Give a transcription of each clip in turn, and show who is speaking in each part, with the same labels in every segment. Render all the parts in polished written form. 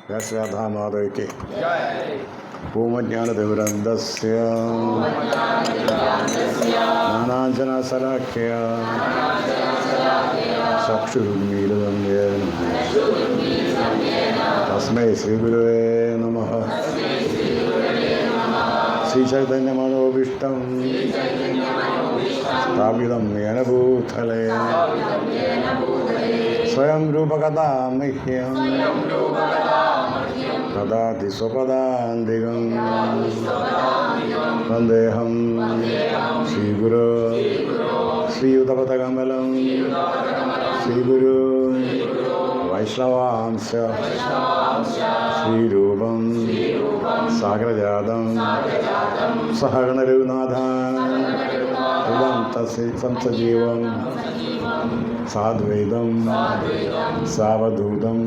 Speaker 1: രാധാമാധവയ്ക്ക് പൂമജ്ഞാനതിവ്രന്ദസ്യ നാനാഞ്ജനശലാഖ്യ ചക്ഷുരുന്മീലിതം യേന തസ്മൈ ശ്രീഗുരുവേ നമഃ. ശ്രീചൈതന്യമനോഭീഷ്ടം സ്ഥാപിതം യേന ഭൂതലേ സ്വയം രൂപകഥാ മഹ്യം ദദാതി സ്വപദാന്തികം. വന്ദേഹം ശ്രീഗുരു ശ്രീയുതപദകമലം ശ്രീഗുരു വൈഷ്ണവാംശ ശ്രീരൂപം സാഗരജാതം സഹഗണരഘുനാഥാൻ സംസജീവം സാദ്വൈതം സാവധൂതം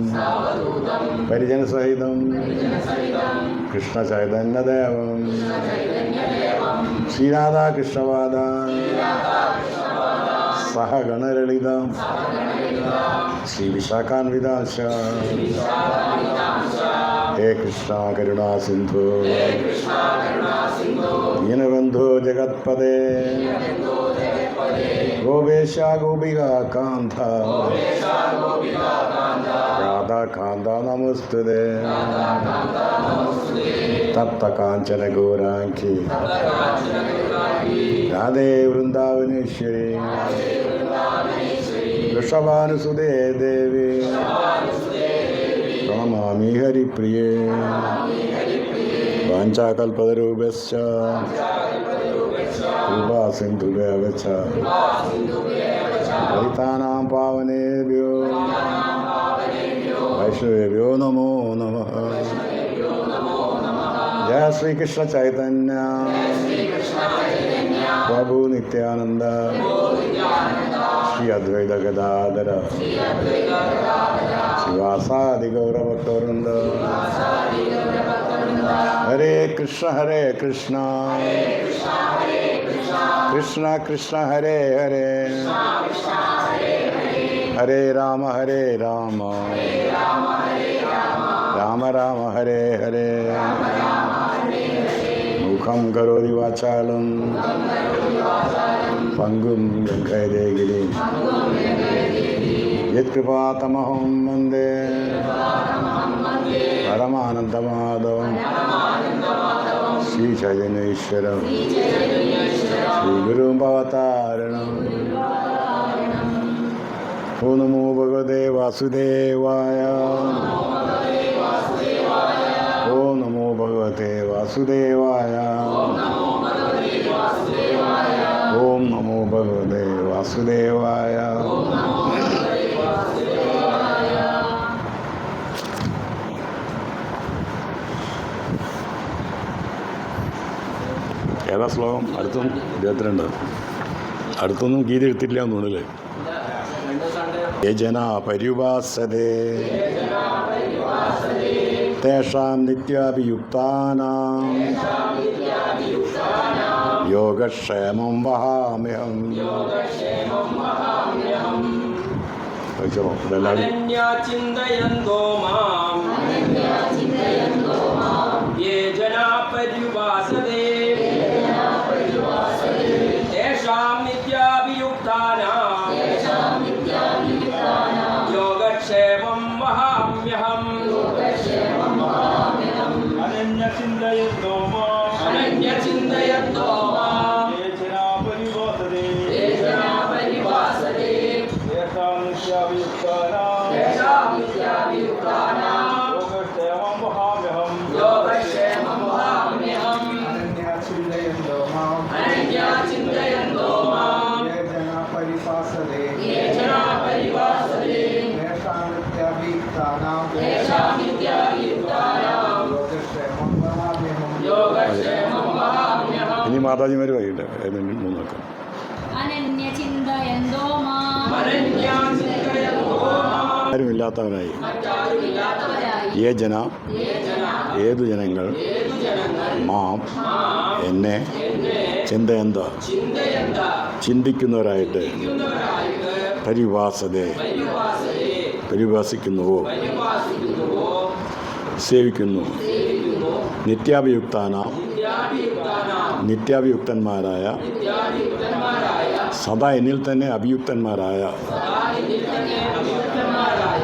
Speaker 1: പരിജനസഹിതം കൃഷ്ണചൈതന്യദേവം ശ്രീരാധാകൃഷ്ണപാദ സഹഗണലളിത ശ്രീവിശാഖാന്വിതാംശ. ഹേ കൃഷ്ണ കരുണാ സിന്ധു ദീനബന്ധോ ജഗത്പദേ ഗോപേശ ഗോപികാ കാന്ത രാധാകാന്ത നമസ്തുതേ. തപ്ത കാഞ്ചന ഗൗരാംഗി രാധേ വൃന്ദാവനേശ്വരി വൃഷഭാനുസുതേ ദേവി പ്രണമാമി ഹരിപ്രിയേ. വാഞ്ചാകൽപതരൂപശ്ച കൃപാ സിന്ധുഭ്യഃ പതിതാനാം പാവനേഭ്യോ വൈഷ്ണവേഭ്യോ നമോ നമഃ. ജയ ശ്രീകൃഷ്ണ ചൈതന്യ പ്രഭു നിത്യാനന്ദ ശ്രീ അദ്വൈത ഗദാധര ശിവാസാദി ഗൗരഭക്തവൃന്ദ. ഹരേ കൃഷ്ണ കൃഷ്ണ കൃഷ്ണ ഹരേ ഹരേ ഹരേ രാമ രാമ രാമ ഹരേ ഹരേ. മുഖം കരോതി വാചാലം പങ്കും ലംഘയതേ ഗിരിം യത്കൃപാതമഹം വന്ദേ പരമാനന്ദമാധവം ശ്രീചൈതന്യേശ്വരം ശ്രീഗുരും ഭവതാരണം. ഓ നമോ ഭഗവതേ വാസുദേവായ. ഓ നമോ ഭഗവതേ വാസുദേവായ. ഓം നമോ ഭഗവതേ വാസുദേവായ. ഏതാ ശ്ലോകം? അടുത്തൊന്നും 22. അടുത്തൊന്നും ഗീത എടുത്തില്ല എന്നുണ്ടല്ലേ. യജന പര്യുപാസതേ തേഷാം നിത്യാഭിയുക്താനാം യോഗക്ഷേമം വഹാമ്യഹം. ഇനി മാതാജിമാർ വൈകിട്ട് മൂന്നൊക്കെ ആരുമില്ലാത്തവനായി ഏതു ജനങ്ങൾ മാം എന്നെ ചിന്തയന്ത ചിന്തിക്കുന്നവരായിട്ട് പരിഭാസിക്കുന്നുവോ സേവിക്കുന്നു. നിത്യാഭിയുക്തന്മാരായ സദാ എന്നിൽ തന്നെ അഭിയുക്തന്മാരായ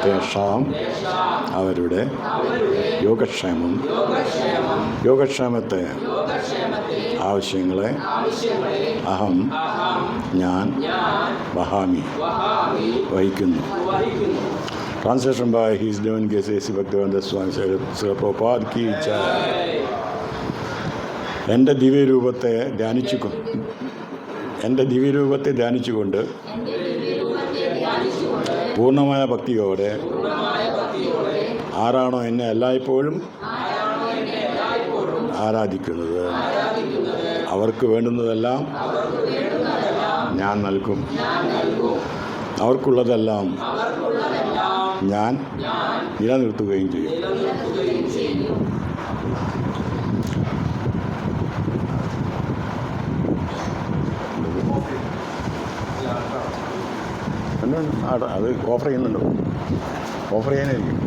Speaker 1: തേഷാം അവരുടെ യോഗക്ഷേമത്തെ ആവശ്യങ്ങളെ അഹം ഞാൻ വഹാമി വഹിക്കുന്നു. Translation by His Divine Grace A.C. Bhaktivedanta Swami Srila Prabhupada ki jai. എൻ്റെ ദിവ്യരൂപത്തെ ധ്യാനിച്ചുകൊണ്ട് പൂർണ്ണമായ ഭക്തിയോടെ ആരാണോ എന്നെ എല്ലായ്പ്പോഴും ആരാധിക്കുന്നത് അവർക്ക് വേണ്ടുന്നതെല്ലാം ഞാൻ നൽകും. അവർക്കുള്ളതെല്ലാം ഞാൻ നിലനിർത്തുകയും ചെയ്യും. അത് ഓഫർ ചെയ്യുന്നുണ്ടോ? ഓഫർ ചെയ്യാനായിരിക്കും.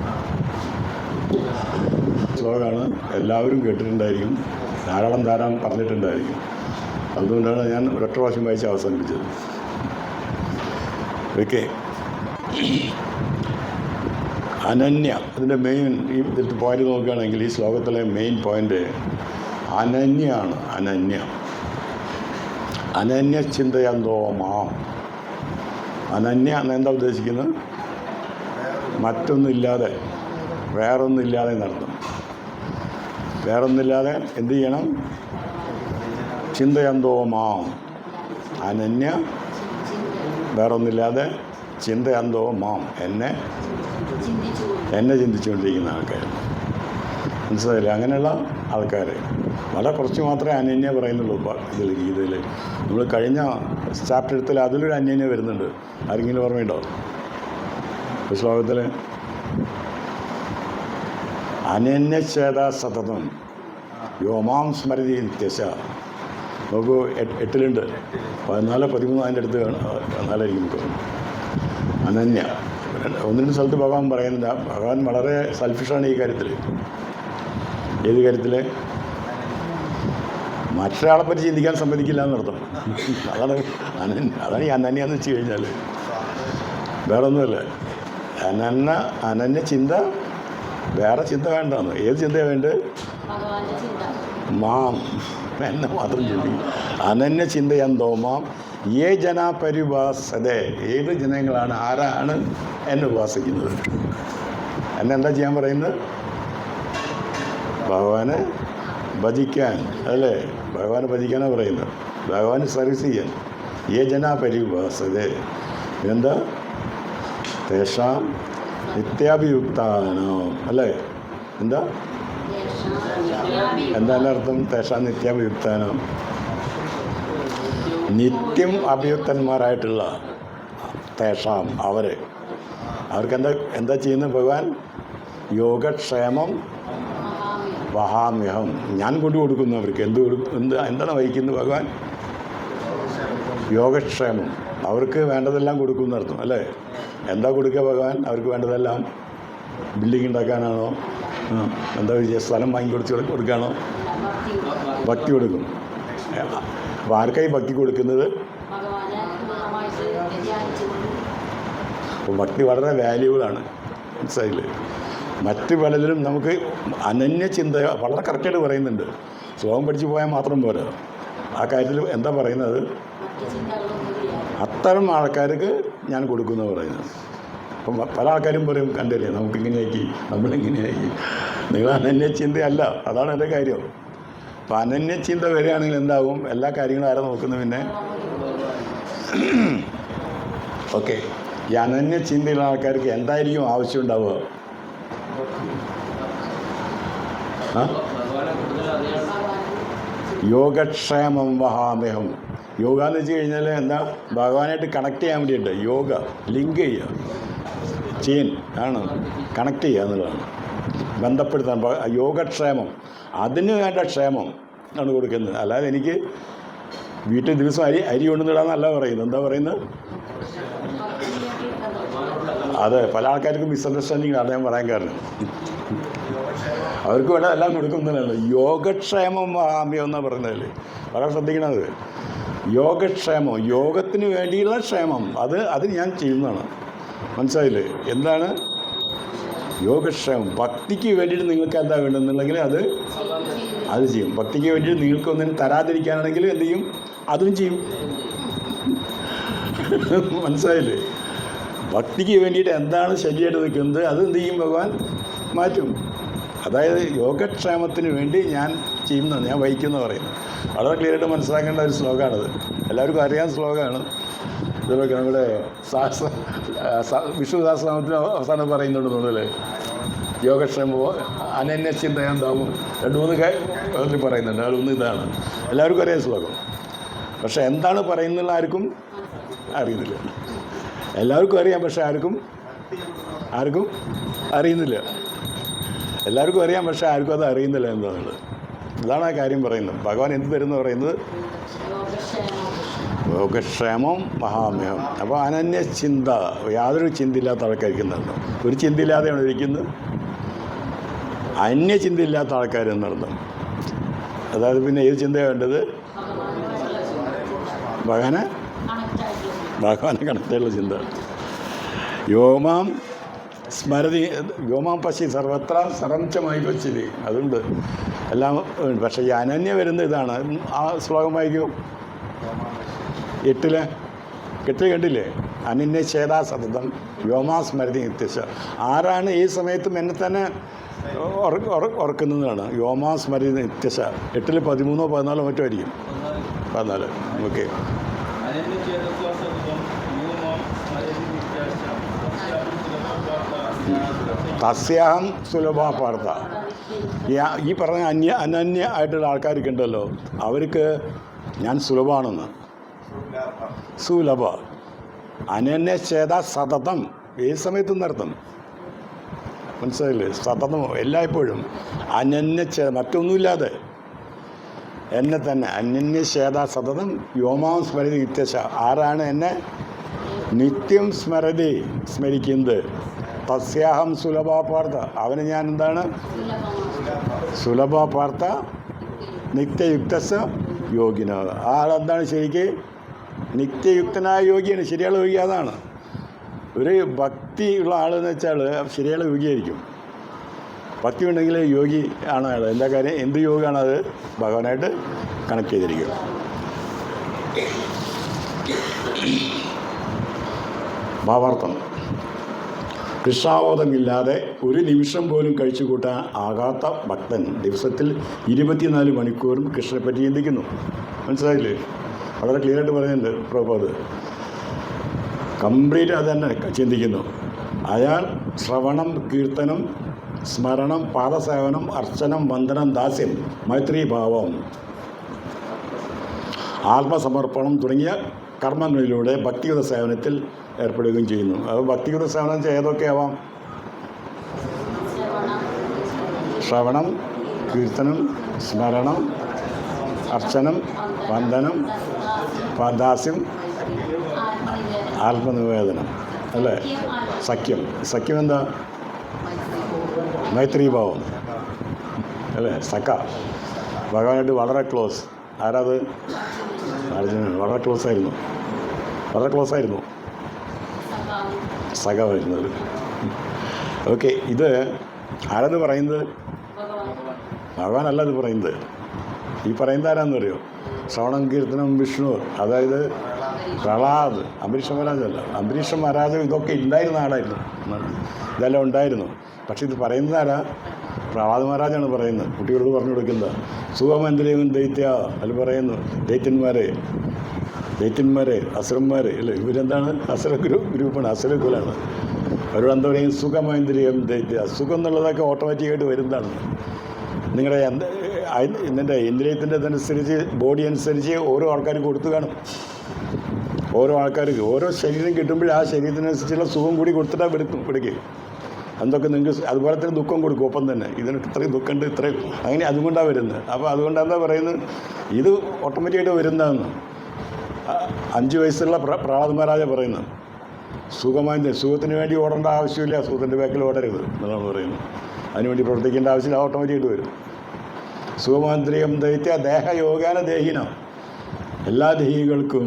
Speaker 1: ശ്ലോകമാണ്, എല്ലാവരും കേട്ടിട്ടുണ്ടായിരിക്കും, ധാരാളം പറഞ്ഞിട്ടുണ്ടായിരിക്കും. അതുകൊണ്ടാണ് ഞാൻ ഒരൊറ്റ പ്രാവശ്യം വായിച്ച് അവസാനിപ്പിച്ചത്. ഓക്കെ. അനന്യ, ഇതിൻ്റെ മെയിൻ ഈ പോയിന്റ് നോക്കുകയാണെങ്കിൽ ഈ ശ്ലോകത്തിലെ മെയിൻ പോയിന്റ് അനന്യാണ്. അനന്യ ചിന്തയന്തോ മാം. അനന്യ എന്നെന്താ ഉദ്ദേശിക്കുന്നത്? മറ്റൊന്നില്ലാതെ, വേറൊന്നില്ലാതെ നടത്തും. വേറൊന്നില്ലാതെ എന്ത് ചെയ്യണം? ചിന്തയന്തോ മാം. അനന്യ, വേറൊന്നില്ലാതെ, ചിന്തയന്തോ മാം, എന്നെ ചിന്തിച്ചുകൊണ്ടിരിക്കുന്ന ആൾക്കാർ. മനസ്സിലായില്ലേ? അങ്ങനെയുള്ള ആൾക്കാർ വളരെ കുറച്ച് മാത്രമേ അനന്യ പറയുന്നുള്ളൂ ഗീതയിൽ. നമ്മൾ കഴിഞ്ഞ ചാപ്റ്ററിൽ അതിലൊരു അനന്യ വരുന്നുണ്ട്. ആരെങ്കിലും ഓർമ്മയുണ്ടോ? ശ്ലോകത്തിൽ അനന്യചേത സതതം യോമാം സ്മരതി നിത്യശ. നമുക്ക് 8 14-13 അതിൻ്റെ അടുത്ത് എന്നാലായിരിക്കും നമുക്ക്. അനന്യ 1-2 സ്ഥലത്ത് ഭഗവാൻ പറയുന്നില്ല. ഭഗവാൻ വളരെ സെൽഫിഷാണ് ഈ കാര്യത്തിൽ. ഏത് കാര്യത്തിൽ? മറ്റൊരാളെ പറ്റി ചിന്തിക്കാൻ സമ്മതിക്കില്ല എന്നർത്ഥം. അതാണ് ഈ അനന്യ എന്ന് വെച്ച് കഴിഞ്ഞാൽ. വേറൊന്നുമല്ല. അനന്യ ചിന്ത, വേറെ ചിന്ത വേണ്ടെന്ന്. ഏത് ചിന്തയാണ് വേണ്ടത്? മാം, എന്നെ മാത്രം ചിന്തിക്കും. അനന്യ ചിന്തയന്തോ മാം ഏ ജന പരിഭാസതേ. ഏത് ജനങ്ങളാണ്, ആരാണ് എന്നെ ഉപാസിക്കുന്നത്? എന്നെ എന്താ ചെയ്യാൻ പറയുന്നത്? ഭഗവാനെ ഭജിക്കാൻ, അല്ലേ? ഭഗവാനെ ഭജിക്കാനാണ് പറയുന്നത്. ഭഗവാന് സർവീസ് ചെയ്യാൻ. ഏ ജന പരിഭാസതേ. എന്താ? തേഷാം നിത്യാഭിയുക്താനോ, അല്ലേ? എന്താ അർത്ഥം? തേഷാം നിത്യാഭിയുക്താനോ, നിത്യം അഭിയുക്തന്മാരായിട്ടുള്ള തേഷാം അവർക്ക് എന്താ ചെയ്യുന്നത് ഭഗവാൻ? യോഗക്ഷേമം വഹാമ്യഹം. ഞാൻ കൊടുക്കുന്നു അവർക്ക്. എന്താണ് വഹിക്കുന്നത് ഭഗവാൻ? യോഗക്ഷേമം. അവർക്ക് വേണ്ടതെല്ലാം കൊടുക്കുമെന്ന് അർത്ഥം, അല്ലേ? എന്താ കൊടുക്കുക ഭഗവാൻ? അവർക്ക് വേണ്ടതെല്ലാം ബിൽഡിംഗ് ഉണ്ടാക്കാനാണോ? എന്താ സ്ഥലം കൊടുക്കുകയാണോ? ഭക്തി കൊടുക്കും. അപ്പോൾ ആർക്കായി ഭക്തി കൊടുക്കുന്നത്? അപ്പോൾ ഭക്തി വളരെ വാല്യുബിളാണ്. മനസ്സിലായില്ലേ? മറ്റ് പലതിലും നമുക്ക് അനന്യ ചിന്ത വളരെ കറക്റ്റായിട്ട് പറയുന്നുണ്ട്. ശ്ലോകം പഠിച്ചു പോയാൽ മാത്രം പോരാ. ആ കാര്യത്തിൽ എന്താ പറയുന്നത്? അത്തരം ആൾക്കാർക്ക് ഞാൻ കൊടുക്കുന്നു പറയുന്നത്. അപ്പം പല ആൾക്കാരും പറയും, കണ്ടില്ലേ നമുക്കിങ്ങനെയാക്കി, നമ്മളിങ്ങനെയാക്കി. നിങ്ങൾ അനന്യചിന്തയല്ല, അതാണ് എൻ്റെ കാര്യം. അപ്പം അനന്യചിന്ത വരികയാണെങ്കിൽ എന്താവും? എല്ലാ കാര്യങ്ങളും ആരാ നോക്കുന്നത് പിന്നെ? ഓക്കെ. ഈ അനന്യചിന്തയുള്ള ആൾക്കാർക്ക് എന്തായിരിക്കും ആവശ്യം ഉണ്ടാവുക? യോഗക്ഷേമം വഹാമ്യഹം. യോഗ എന്ന് വെച്ച് കഴിഞ്ഞാൽ എന്താ? ഭഗവാനായിട്ട് കണക്ട് ചെയ്യാൻ വേണ്ടിയിട്ട് യോഗ, ലിങ്ക് ആണ്, കണക്ട് ചെയ്യുക എന്നുള്ളതാണ്. ബന്ധപ്പെടുത്താൻ യോഗക്ഷേമം, അതിന് വേണ്ട ക്ഷേമം ആണ് കൊടുക്കുന്നത്. അല്ലാതെ എനിക്ക് വീട്ടിൽ ദിവസം അരി കൊണ്ടുവന്നിടാന്നല്ല പറയുന്നത്. എന്താ പറയുന്നത്? അതെ, പല ആൾക്കാർക്കും മിസ്അണ്ടർസ്റ്റാൻഡിങ് ആണ് ഞാൻ പറയാൻ കാരണം. അവർക്ക് വേണ്ട എല്ലാം കൊടുക്കുന്നതല്ലോ. യോഗക്ഷേമം വഹാമ്യം എന്നാണ് പറയുന്നതല്ലേ, വളരെ ശ്രദ്ധിക്കണത്. യോഗക്ഷേമം, യോഗത്തിന് വേണ്ടിയുള്ള ക്ഷേമം, അത് ഞാൻ ചെയ്യുന്നതാണ്. മനസ്സിലായില്ലേ? എന്താണ് യോഗക്ഷേമം? ഭക്തിക്ക് വേണ്ടിയിട്ട് നിങ്ങൾക്ക് എന്താ വേണ്ടതെന്നുണ്ടെങ്കിൽ അത് ചെയ്യും. ഭക്തിക്ക് വേണ്ടിയിട്ട് നിങ്ങൾക്ക് ഒന്നിനും തരാതിരിക്കാനാണെങ്കിൽ എന്ത് ചെയ്യും? അതും ചെയ്യും. മനസ്സിലായില്ലേ? ഭക്തിക്ക് വേണ്ടിയിട്ട് എന്താണ് ശരിയായിട്ട് നിൽക്കുന്നത് അത് എന്ത് ചെയ്യും? ഭഗവാൻ മാറ്റും. അതായത് യോഗക്ഷേമത്തിന് വേണ്ടി ഞാൻ ചെയ്യുന്നതാണ്, ഞാൻ വഹിക്കുന്ന പറയുന്നത്. വളരെ ക്ലിയറായിട്ട് മനസ്സിലാക്കേണ്ട ഒരു ശ്ലോകമാണത്. എല്ലാവർക്കും അറിയാവുന്ന ശ്ലോകമാണ്. ഇതൊക്കെ നമ്മുടെ വിഷ്ണു സഹസ്രനാമത്തിന് അവസാനം പറയുന്നുണ്ട് തോന്നുന്നല്ലേ, യോഗക്ഷേമോ അനന്യചിന്തയാന്താവും 2-3 അതിൽ പറയുന്നുണ്ട്. അതൊന്നും ഇതാണ്, എല്ലാവർക്കും അറിയാം ശ്ലോകം. പക്ഷെ എന്താണ് പറയുന്നുള്ള ആർക്കും അറിയുന്നില്ല. എല്ലാവർക്കും അറിയാം, പക്ഷെ ആർക്കും അറിയുന്നില്ല. എല്ലാവർക്കും അറിയാം, പക്ഷെ ആർക്കും അത് അറിയുന്നില്ല എന്താണുള്ളത്. ഇതാണ് ആ കാര്യം പറയുന്നത്. ഭഗവാൻ എന്ത് തരുമെന്ന് പറയുന്നത്? യോഗക്ഷേമം മഹാമ്യം. അപ്പോൾ അനന്യചിന്ത, യാതൊരു ചിന്തയില്ലാത്ത ആൾക്കാരിക്കുന്നുണ്ട്. ഒരു ചിന്തയില്ലാതെയാണ് ഇരിക്കുന്നത്. അന്യചിന്തയില്ലാത്ത ആൾക്കാരെന്നർത്ഥം. അതായത് പിന്നെ ഏത് ചിന്തയാണ് വേണ്ടത്? ഭഗവാനെ കണക്റ്റായിട്ടുള്ള ചിന്ത. യോമാം സ്മരതി യോമാം പശി സർവത്ര സർവംചമായി പശ്യതി. അതുണ്ട് എല്ലാം. പക്ഷേ ഈ അനന്യ വരുന്ന ഇതാണ്. ആ ശ്ലോകം വായിക്കൂ. 8 കണ്ടില്ലേ? അനന്യ ചേതാ സതതം വ്യോമാ സ്മരതി നിത്യശ. ആരാണ് ഈ സമയത്തും എന്നെ തന്നെ ഓർക്കുന്നതാണ്? വ്യോമാ സ്മരതി നിത്യശ. 8 13 14 മറ്റോ ആയിരിക്കും. 14. ഓക്കെ. തസ്യാഹം സുലഭാപാർത്ഥ. ഈ പറഞ്ഞ അനന്യ ആയിട്ടുള്ള ആൾക്കാർക്ക് ഉണ്ടല്ലോ, അവർക്ക് ഞാൻ സുലഭമാണെന്ന്. സുലഭ അനന്യചേത സതതം, ഏത് സമയത്തും നടത്തും. മനസ്സിലായില്ലേ? സതതം എല്ലായ്പ്പോഴും അനന്യചേത, മറ്റൊന്നുമില്ലാതെ എന്നെ തന്നെ. അനന്യചേത സതതം വ്യോമാം സ്മരതി നിത്യശ. ആരാണ് എന്നെ നിത്യം സ്മരിക്കുന്നത്? തസ്യാഹം സുലഭാപാർത്ഥ. അവന് ഞാൻ എന്താണ്? സുലഭാപാർത്ഥ നിത്യയുക്തസ യോഗിന. ആളെന്താണ് ശരിക്ക്? നിത്യയുക്തനായ യോഗിയാണ്, ശരിയായ യോഗി. അതാണ് ഒരു ഭക്തി ഉള്ള ആളെന്ന് വെച്ചാൽ ശരിയായ യോഗിയായിരിക്കും. ഭക്തി ഉണ്ടെങ്കിൽ യോഗി ആണ് അയാൾ. എന്താ കാര്യം? എന്ത് യോഗമാണ്? അത് ഭഗവാനായിട്ട് കണക്ട് ചെയ്തിരിക്കും. ഭാവാർത്ഥം: കൃഷ്ണാവോധമില്ലാതെ ഒരു നിമിഷം പോലും കഴിച്ചു കൂട്ടാൻ ആകാത്ത ഭക്തൻ ദിവസത്തിൽ 24 മണിക്കൂറും കൃഷ്ണനെപ്പറ്റി ചിന്തിക്കുന്നു. മനസ്സിലായില്ലേ? വളരെ ക്ലിയറായിട്ട് പറയുന്നുണ്ട് പ്രഭുപാദ്. കംപ്ലീറ്റ് അത് തന്നെ ചിന്തിക്കുന്നു. അയാൾ ശ്രവണം, കീർത്തനം, സ്മരണം, പാദസേവനം, അർച്ചനം, വന്ദനം, ദാസ്യം, മൈത്രീഭാവം, ആത്മസമർപ്പണം തുടങ്ങിയ കർമ്മങ്ങളിലൂടെ ഭക്തിയുത സേവനത്തിൽ ഏർപ്പെടുകയും ചെയ്യുന്നു. അത് ഭക്തിയുത സേവനം ഏതൊക്കെയാവാം? ശ്രവണം, കീർത്തനം, സ്മരണം, അർച്ചനം, വന്ദനം, ദാസ്യം, ആത്മനിവേദനം, അല്ലേ? സഖ്യം എന്താ? മൈത്രീഭാവം, അല്ലേ? സഖ. ഭഗവാനായിട്ട് വളരെ ക്ലോസ്. ആരാത്? അർജുനൻ. വളരെ ക്ലോസ് ആയിരുന്നു. സഖ വരുന്നത്. ഓക്കെ. ഇത് ആരാത് പറയുന്നത്? ഭഗവാനല്ല ഇത് പറയുന്നത്. ഈ പറയുന്നത് ആരാന്നറിയോ? ശ്രവണം, കീർത്തനം, വിഷ്ണു. അതായത് പ്രഹ്ലാദ്. അംബരീഷ മഹാരാജല്ല. അംബരീഷ മഹാരാജ് ഇതൊക്കെ ഉണ്ടായിരുന്ന ആളായിരുന്നു. ഇതെല്ലാം ഉണ്ടായിരുന്നു. പക്ഷെ ഇത് പറയുന്നത് ആരാ? പ്രഹ്ലാദ് മഹാരാജാണ് പറയുന്നത്. കുട്ടികളോട് പറഞ്ഞു കൊടുക്കുന്നത്. സുഖമന്ത്രിയും ദൈത്യ അതിൽ പറയുന്നു. ദൈത്യന്മാരെ അസുരന്മാർ അല്ലേ? ഇവരെന്താണ്? അസുര ഗ്രൂപ്പാണ്, അസുരകുലാണ്. അവരോട് എന്താ പറയും? സുഖമേന്ദ്രിയം ദൈത്യ. സുഖം എന്നുള്ളതൊക്കെ ഓട്ടോമാറ്റിക്കായിട്ട് വരുന്നതാണ്. നിങ്ങളുടെ ഇതിൻ്റെ ഇന്ദ്രിയത്തിൻ്റെ ഇതനുസരിച്ച്, ബോഡി അനുസരിച്ച് ഓരോ ആൾക്കാർക്ക് കൊടുത്തു കാണും. ഓരോ ആൾക്കാർക്ക് ഓരോ ശരീരം കിട്ടുമ്പോൾ ആ ശരീരത്തിനനുസരിച്ചുള്ള സുഖം കൂടി കൊടുത്തിട്ടാണ് പിടിക്കുക. എന്തൊക്കെ നിങ്ങൾക്ക് അതുപോലെ തന്നെ ദുഃഖം കൊടുക്കും ഒപ്പം തന്നെ. ഇതിന് ഇത്രയും ദുഃഖമുണ്ട്, ഇത്രയും അങ്ങനെ അതുകൊണ്ടാണ് വരുന്നത്. അപ്പോൾ അതുകൊണ്ട് എന്താ പറയുന്നത്? ഇത് ഓട്ടോമാറ്റിക്കായിട്ട് വരുന്നതെന്ന് 5 വയസ്സുള്ള പ്രഹ്ലാദ് മഹാരാജ പറയുന്നത്. സുഖത്തിന് വേണ്ടി ഓടേണ്ട ആവശ്യമില്ല, സുഖത്തിൻ്റെ ബാക്കിൽ ഓടരുത് എന്നാണ് പറയുന്നത്. അതിനുവേണ്ടി പ്രവർത്തിക്കേണ്ട ആവശ്യമില്ല, ഓട്ടോമാറ്റിക്കായിട്ട് വരും. സുഖമാന്ത്രികം ദൈത്യ ദേഹയോഗാന ദേഹിന, എല്ലാ ദേഹികൾക്കും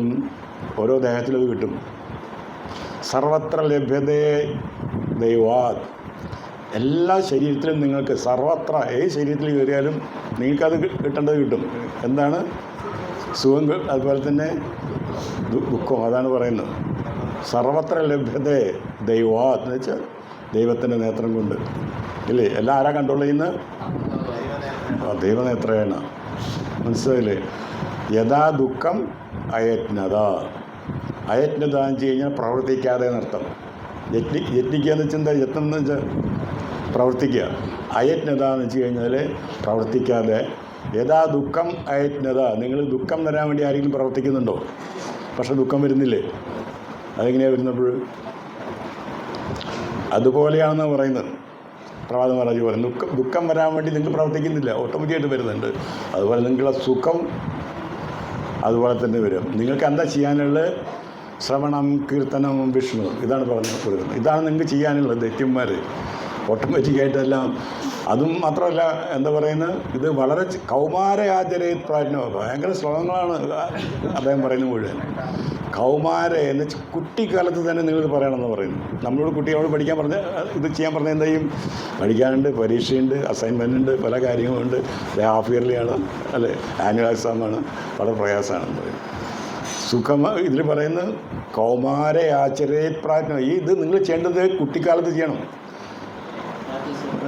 Speaker 1: ഓരോ ദേഹത്തിലത് കിട്ടും. സർവത്ര ലഭ്യതേ ദൈവാത്, എല്ലാ ശരീരത്തിലും നിങ്ങൾക്ക് സർവത്ര ഏത് ശരീരത്തിൽ കയറിയാലും നിങ്ങൾക്കത് കിട്ടേണ്ടത് കിട്ടും. എന്താണ്? സുഖം, അതുപോലെ തന്നെ ദുഃഖം. അതാണ് പറയുന്നത് സർവത്ര ലഭ്യതേ ദൈവാത് എന്ന് വെച്ചാൽ ദൈവത്തിൻ്റെ നേത്രം കൊണ്ട്, ഇല്ലേ? എല്ലാം ആരാ കൺട്രോൾ ചെയ്യുന്നത്? ദൈവനേത്രേണ. മനസ്സിലായില്ലേ? യഥാ ദുഃഖം അയജ്ഞത. അയജ്ഞത എന്ന് വെച്ച് കഴിഞ്ഞാൽ പ്രവർത്തിക്കാതെ എന്നർത്ഥം. യജ്ഞിക്കുക എന്ന് വെച്ചാൽ എന്താ? യത്നം എന്ന് വെച്ചാൽ പ്രവർത്തിക്കുക. അയജ്ഞത എന്ന് വെച്ച് കഴിഞ്ഞാൽ പ്രവർത്തിക്കാതെ. യഥാ ദുഃഖം അയജ്ഞത. നിങ്ങൾ ദുഃഖം വരാൻ വേണ്ടി ആരെങ്കിലും പ്രവർത്തിക്കുന്നുണ്ടോ? പക്ഷെ ദുഃഖം വരുന്നില്ലേ? അതെങ്ങനെയാണ് വരുന്നപ്പോൾ? അതുപോലെയാണെന്നാണ് പറയുന്നത്. പ്രഭാത മഹാരാജ് പറയുന്നത് ദുഃഖം വരാൻ വേണ്ടി നിങ്ങൾ പ്രവർത്തിക്കുന്നില്ല, ഓട്ടോമാറ്റിക്കായിട്ട് വരുന്നുണ്ട്. അതുപോലെ നിങ്ങളുടെ സുഖം അതുപോലെ തന്നെ വരും. നിങ്ങൾക്ക് എന്താ ചെയ്യാനുള്ളത്? ശ്രവണം, കീർത്തനം, വിഷ്ണു, ഇതാണ് പറഞ്ഞു കൊടുക്കുന്നത്. ഇതാണ് നിങ്ങൾക്ക് ചെയ്യാനുള്ളത് ദൈത്യന്മാർ ഓട്ടോമാറ്റിക്കായിട്ടെല്ലാം. അതും മാത്രമല്ല, എന്താ പറയുന്നത്, ഇത് വളരെ കൗമാരയാചരയത്വാനോ, ഭയങ്കര ശ്ലോകങ്ങളാണ് അദ്ദേഹം പറയുന്നത് മുഴുവൻ. കൗമാര എന്ന് വെച്ചാൽ കുട്ടിക്കാലത്ത് തന്നെ നിങ്ങൾ പറയണമെന്ന് പറയുന്നു. നമ്മളോട് കുട്ടികളോട് പഠിക്കാൻ പറഞ്ഞ ഇത് ചെയ്യാൻ പറഞ്ഞാൽ എന്താ ചെയ്യും? പഠിക്കാനുണ്ട്, പരീക്ഷയുണ്ട്, അസൈൻമെൻ്റ് ഉണ്ട്, പല കാര്യങ്ങളുണ്ട്, ഹാഫ് ഇയർലിയാണ്, അല്ലേ, ആനുവൽ എക്സാമാണ്, വളരെ പ്രയാസമാണെന്ന് പറയും. സുഖം ഇതിൽ പറയുന്നത് കൗമാരയാചരയത്വാനോ, ഇത് നിങ്ങൾ ചെയ്യേണ്ടത് കുട്ടിക്കാലത്ത് ചെയ്യണം.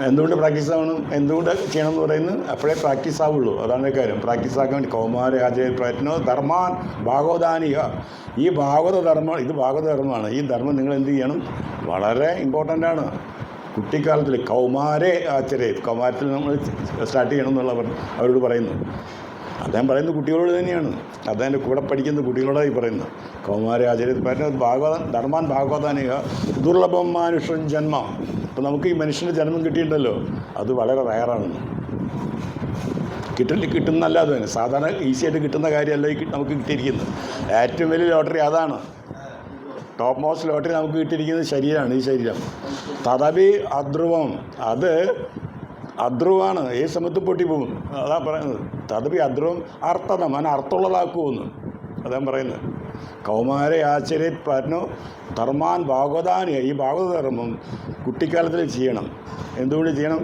Speaker 1: എന്തുകൊണ്ട് പ്രാക്ടീസ് ആവണം? എന്തുകൊണ്ട് ചെയ്യണം എന്ന് പറയുന്നത് അപ്പോഴേ പ്രാക്ടീസ് ആവുള്ളൂ. അതാണ് കാര്യം. പ്രാക്ടീസ് ആക്കാൻ വേണ്ടി കൗമാര ആചാര്യപ്രയത്നോ ധർമാൻ ഭാഗവതാനിക. ഈ ഭാഗവത ധർമ്മം, ഇത് ഭാഗവത ധർമ്മമാണ്. ഈ ധർമ്മം നിങ്ങൾ എന്ത് ചെയ്യണം? വളരെ ഇമ്പോർട്ടൻ്റ് ആണ്. കുട്ടിക്കാലത്തിൽ കൗമാരേ ആചര്യ, കൗമാരത്തിൽ നമ്മൾ സ്റ്റാർട്ട് ചെയ്യണം എന്നുള്ള അവരോട് പറയുന്നു. അദ്ദേഹം പറയുന്നത് കുട്ടികളോട് തന്നെയാണ്. അദ്ദേഹത്തിൻ്റെ കൂടെ പഠിക്കുന്ന കുട്ടികളോടായി പറയുന്നത്. കൗമാര ആചാര്യ ഭാഗവത ധർമാൻ ഭാഗവതാനിക ദുർലഭം മാനുഷൻ ജന്മം. അപ്പോൾ നമുക്ക് ഈ മനുഷ്യൻ്റെ ജന്മം കിട്ടിയിട്ടുണ്ടല്ലോ, അത് വളരെ റയറാണ്. കിട്ടുന്നല്ല, അത് തന്നെ സാധാരണ ഈസിയായിട്ട് കിട്ടുന്ന കാര്യമല്ല നമുക്ക് കിട്ടിയിരിക്കുന്നത്. ഏറ്റവും വലിയ ലോട്ടറി അതാണ്. ടോപ്പ് മോസ്റ്റ് ലോട്ടറി നമുക്ക് കിട്ടിയിരിക്കുന്നത് ശരീരമാണ്, ഈ ശരീരം. തഥാപി അധ്രുവം, അത് അധ്രുവാണ്, ഏത് സമയത്ത് പൊട്ടിപ്പോകും. അതാ പറയുന്നത്. തഥാപി അധ്രുവം അർത്ഥം, അതിനെ അർത്ഥമുള്ളതാക്കുമെന്ന് അദ്ദേഹം പറയുന്നത്. കൗമാര ആശ്ചര്യ പറഞ്ഞു ധർമാൻ ഭാഗവതാനി. ഈ ഭാഗവത ധർമ്മം കുട്ടിക്കാലത്തിൽ ചെയ്യണം. എന്തുകൊണ്ട് ചെയ്യണം?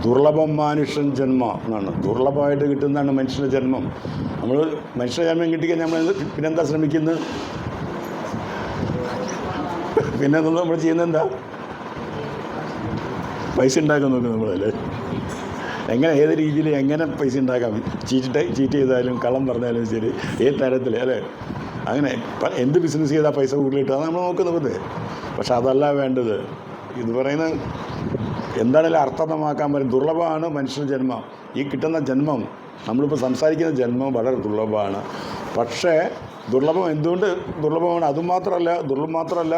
Speaker 1: ദുർലഭം മാനുഷ്യൻ ജന്മം എന്നാണ്. ദുർലഭമായിട്ട് കിട്ടുന്നതാണ് മനുഷ്യൻ്റെ ജന്മം. നമ്മൾ മനുഷ്യൻ്റെ ജന്മം കിട്ടിക്കഴിഞ്ഞാൽ നമ്മൾ പിന്നെന്താ ശ്രമിക്കുന്നത്? പിന്നെ നമ്മൾ ചെയ്യുന്നത് എന്താ? പൈസ ഉണ്ടാക്കാൻ നോക്കും നമ്മളല്ലേ. എങ്ങനെ, ഏത് രീതിയിൽ എങ്ങനെ പൈസ ഉണ്ടാക്കാം? ചീറ്റ് ചെയ്താലും കള്ളം പറഞ്ഞാലും ശരി, ഏത് തരത്തിൽ, അല്ലേ? അങ്ങനെ എന്ത് ബിസിനസ് ചെയ്താൽ പൈസ കൂടുതൽ കിട്ടുക നമ്മൾ നോക്കുന്നത്. പക്ഷെ അതല്ല വേണ്ടത്. ഇത് പറയുന്നത് എന്താണെങ്കിലും അർത്ഥമാക്കാൻ പറ്റും. ദുർലഭമാണ് മനുഷ്യൻ്റെ ജന്മം. ഈ കിട്ടുന്ന ജന്മം, നമ്മളിപ്പോൾ സംസാരിക്കുന്ന ജന്മം വളരെ ദുർലഭമാണ്. പക്ഷേ ദുർലഭം എന്തുകൊണ്ട് ദുർലഭമാണ്? ദുർലഭം മാത്രമല്ല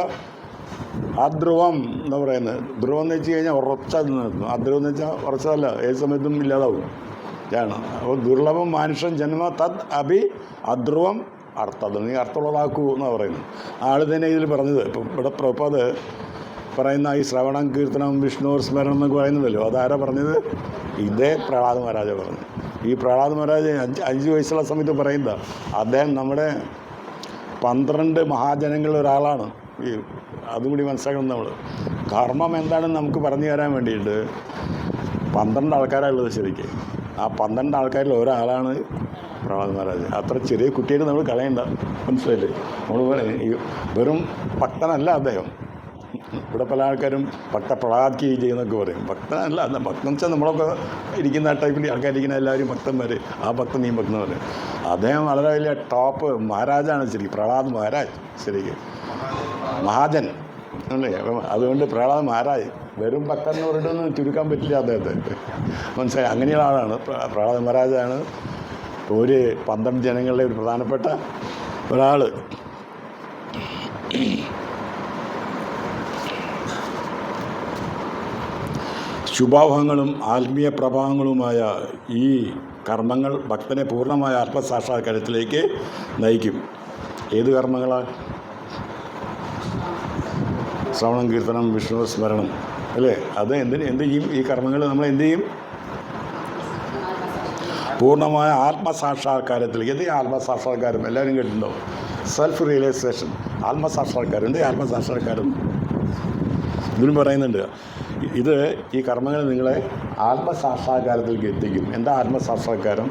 Speaker 1: അധ്രുവം എന്ന് പറയുന്നത്. ധ്രുവം എന്ന് വെച്ച് കഴിഞ്ഞാൽ ഉറച്ചത് നിർത്തുന്നു. അധ്രുവം എന്ന് വെച്ചാൽ ഉറച്ചതല്ല, ഏത് സമയത്തും ഇല്ലാതാവും ആണ്. അപ്പോൾ ദുർലഭം മനുഷ്യൻ ജന്മ തദ് അഭി അധ്രുവം അർത്ഥം, നീ അർത്ഥമുള്ളതാക്കൂ എന്നാണ് പറയുന്നത്. ആൾ തന്നെ ഇതിൽ പറഞ്ഞത്. ഇപ്പം ഇവിടെ പ്രഭുപാദ് പറയുന്ന ഈ ശ്രവണം, കീർത്തനം, വിഷ്ണു സ്മരണം എന്നൊക്കെ പറയുന്നതല്ലോ, അതാരാ പറഞ്ഞത്? ഇതേ പ്രഹ്ലാദ മഹാരാജ പറഞ്ഞു. ഈ പ്രഹ്ലാദ മഹാരാജ് 5 വയസ്സുള്ള സമയത്ത് പറയുന്നതാണ്. അദ്ദേഹം നമ്മുടെ 12 മഹാജനങ്ങളിൽ ഒരാളാണ്. ഈ അതും കൂടി മനസ്സിലാക്കണം നമ്മൾ. കർമ്മം എന്താണെന്ന് നമുക്ക് പറഞ്ഞു തരാൻ വേണ്ടിയിട്ട് 12 ആൾക്കാരാണുള്ളത് ശരിക്കും. ആ 12 ആൾക്കാരിൽ ഒരാളാണ് പ്രഹ്ലാദ മഹാരാജ്. അത്ര ചെറിയ കുട്ടിയായിട്ട് നമ്മൾ കളയണ്ട, മനസ്സിലായില്ലേ? നമ്മൾ വെറും ഭക്തനല്ല അദ്ദേഹം. ഇവിടെ പല ആൾക്കാരും ഭക്ത പ്രഹ്ലാദ് കി ചെയ്യുന്നൊക്കെ പറയും. ഭക്തനല്ല, ഭക്തൻ വെച്ചാൽ നമ്മളൊക്കെ ഇരിക്കുന്ന ആ ടൈപ്പിൽ ആൾക്കാരിരിക്കുന്ന എല്ലാവരും ഭക്തന്മാർ. ആ ഭക്തൻ ഈ ഭക്തൻ പറയും. അദ്ദേഹം വളരെ വലിയ ടോപ്പ് മഹാരാജാണ് ശരിക്കും. പ്രഹ്ലാദ് മഹാരാജ് ശരിക്കും മഹാജൻ അല്ലേ? അപ്പം അതുകൊണ്ട് പ്രഹ്ലാദ മഹാരാജ് വെറും ഭക്തൻ എന്ന് പറഞ്ഞിട്ടൊന്നും ചുരുക്കാൻ പറ്റില്ല അദ്ദേഹത്തെ, മനസ്സിലായി? അങ്ങനെയുള്ള ആളാണ് പ്രഹ്ലാദ മഹാരാജാണ്. ഒരു 12 ജനങ്ങളുടെ ഒരു പ്രധാനപ്പെട്ട ഒരാൾ. ശുഭാവങ്ങളും ആത്മീയ പ്രഭാവങ്ങളുമായ ഈ കർമ്മങ്ങൾ ഭക്തനെ പൂർണ്ണമായ ആത്മസാക്ഷാത്കാരത്തിലേക്ക് നയിക്കും. ഏത് കർമ്മങ്ങളാണ്? ശ്രവണം, കീർത്തനം, വിഷ്ണു സ്മരണം, അല്ലേ? അത് എന്ത് ചെയ്യും? ഈ കർമ്മങ്ങൾ നമ്മൾ എന്ത് ചെയ്യും? പൂർണ്ണമായ ആത്മസാക്ഷാത്കാരത്തിലേക്ക്. എന്ത് ആത്മസാക്ഷാത്കാരം? എല്ലാവരും കേട്ടിട്ടുണ്ടോ? സെൽഫ് റിയലൈസേഷൻ, ആത്മസാക്ഷാത്കാരം. എന്ത് ആത്മസാക്ഷാത്കാരം? ഇതിലും പറയുന്നുണ്ട്. ഈ കർമ്മങ്ങൾ നിങ്ങളെ ആത്മസാക്ഷാത്കാരത്തിലേക്ക് എത്തിക്കും. എന്താ ആത്മസാക്ഷാത്കാരം?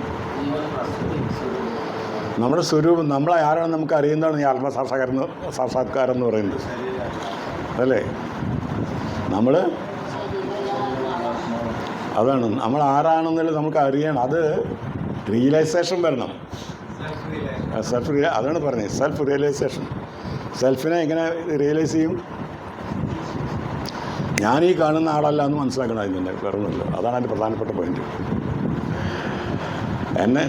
Speaker 1: നമ്മുടെ സ്വരൂപം, നമ്മളെ ആരാണെന്ന് നമുക്ക് അറിയുന്നതാണ് ഈ സാക്ഷാത്കാരം എന്ന് പറയുന്നത്, അല്ലേ? അതാണ് നമ്മൾ ആരാണെന്നുള്ളത് നമുക്ക് അറിയണം. അത് റിയലൈസേഷൻ വരണം. അതാണ് പറഞ്ഞത്, സെൽഫ് റിയലൈസേഷൻ. സെൽഫിനെ എങ്ങനെ റിയലൈസ് ചെയ്യും? ഞാനീ കാണുന്ന ആളല്ല എന്ന് മനസ്സിലാക്കണം. അതിൻ്റെ വേറൊന്നുമില്ല. അതാണ് അതിൻ്റെ പ്രധാനപ്പെട്ട പോയിന്റ്.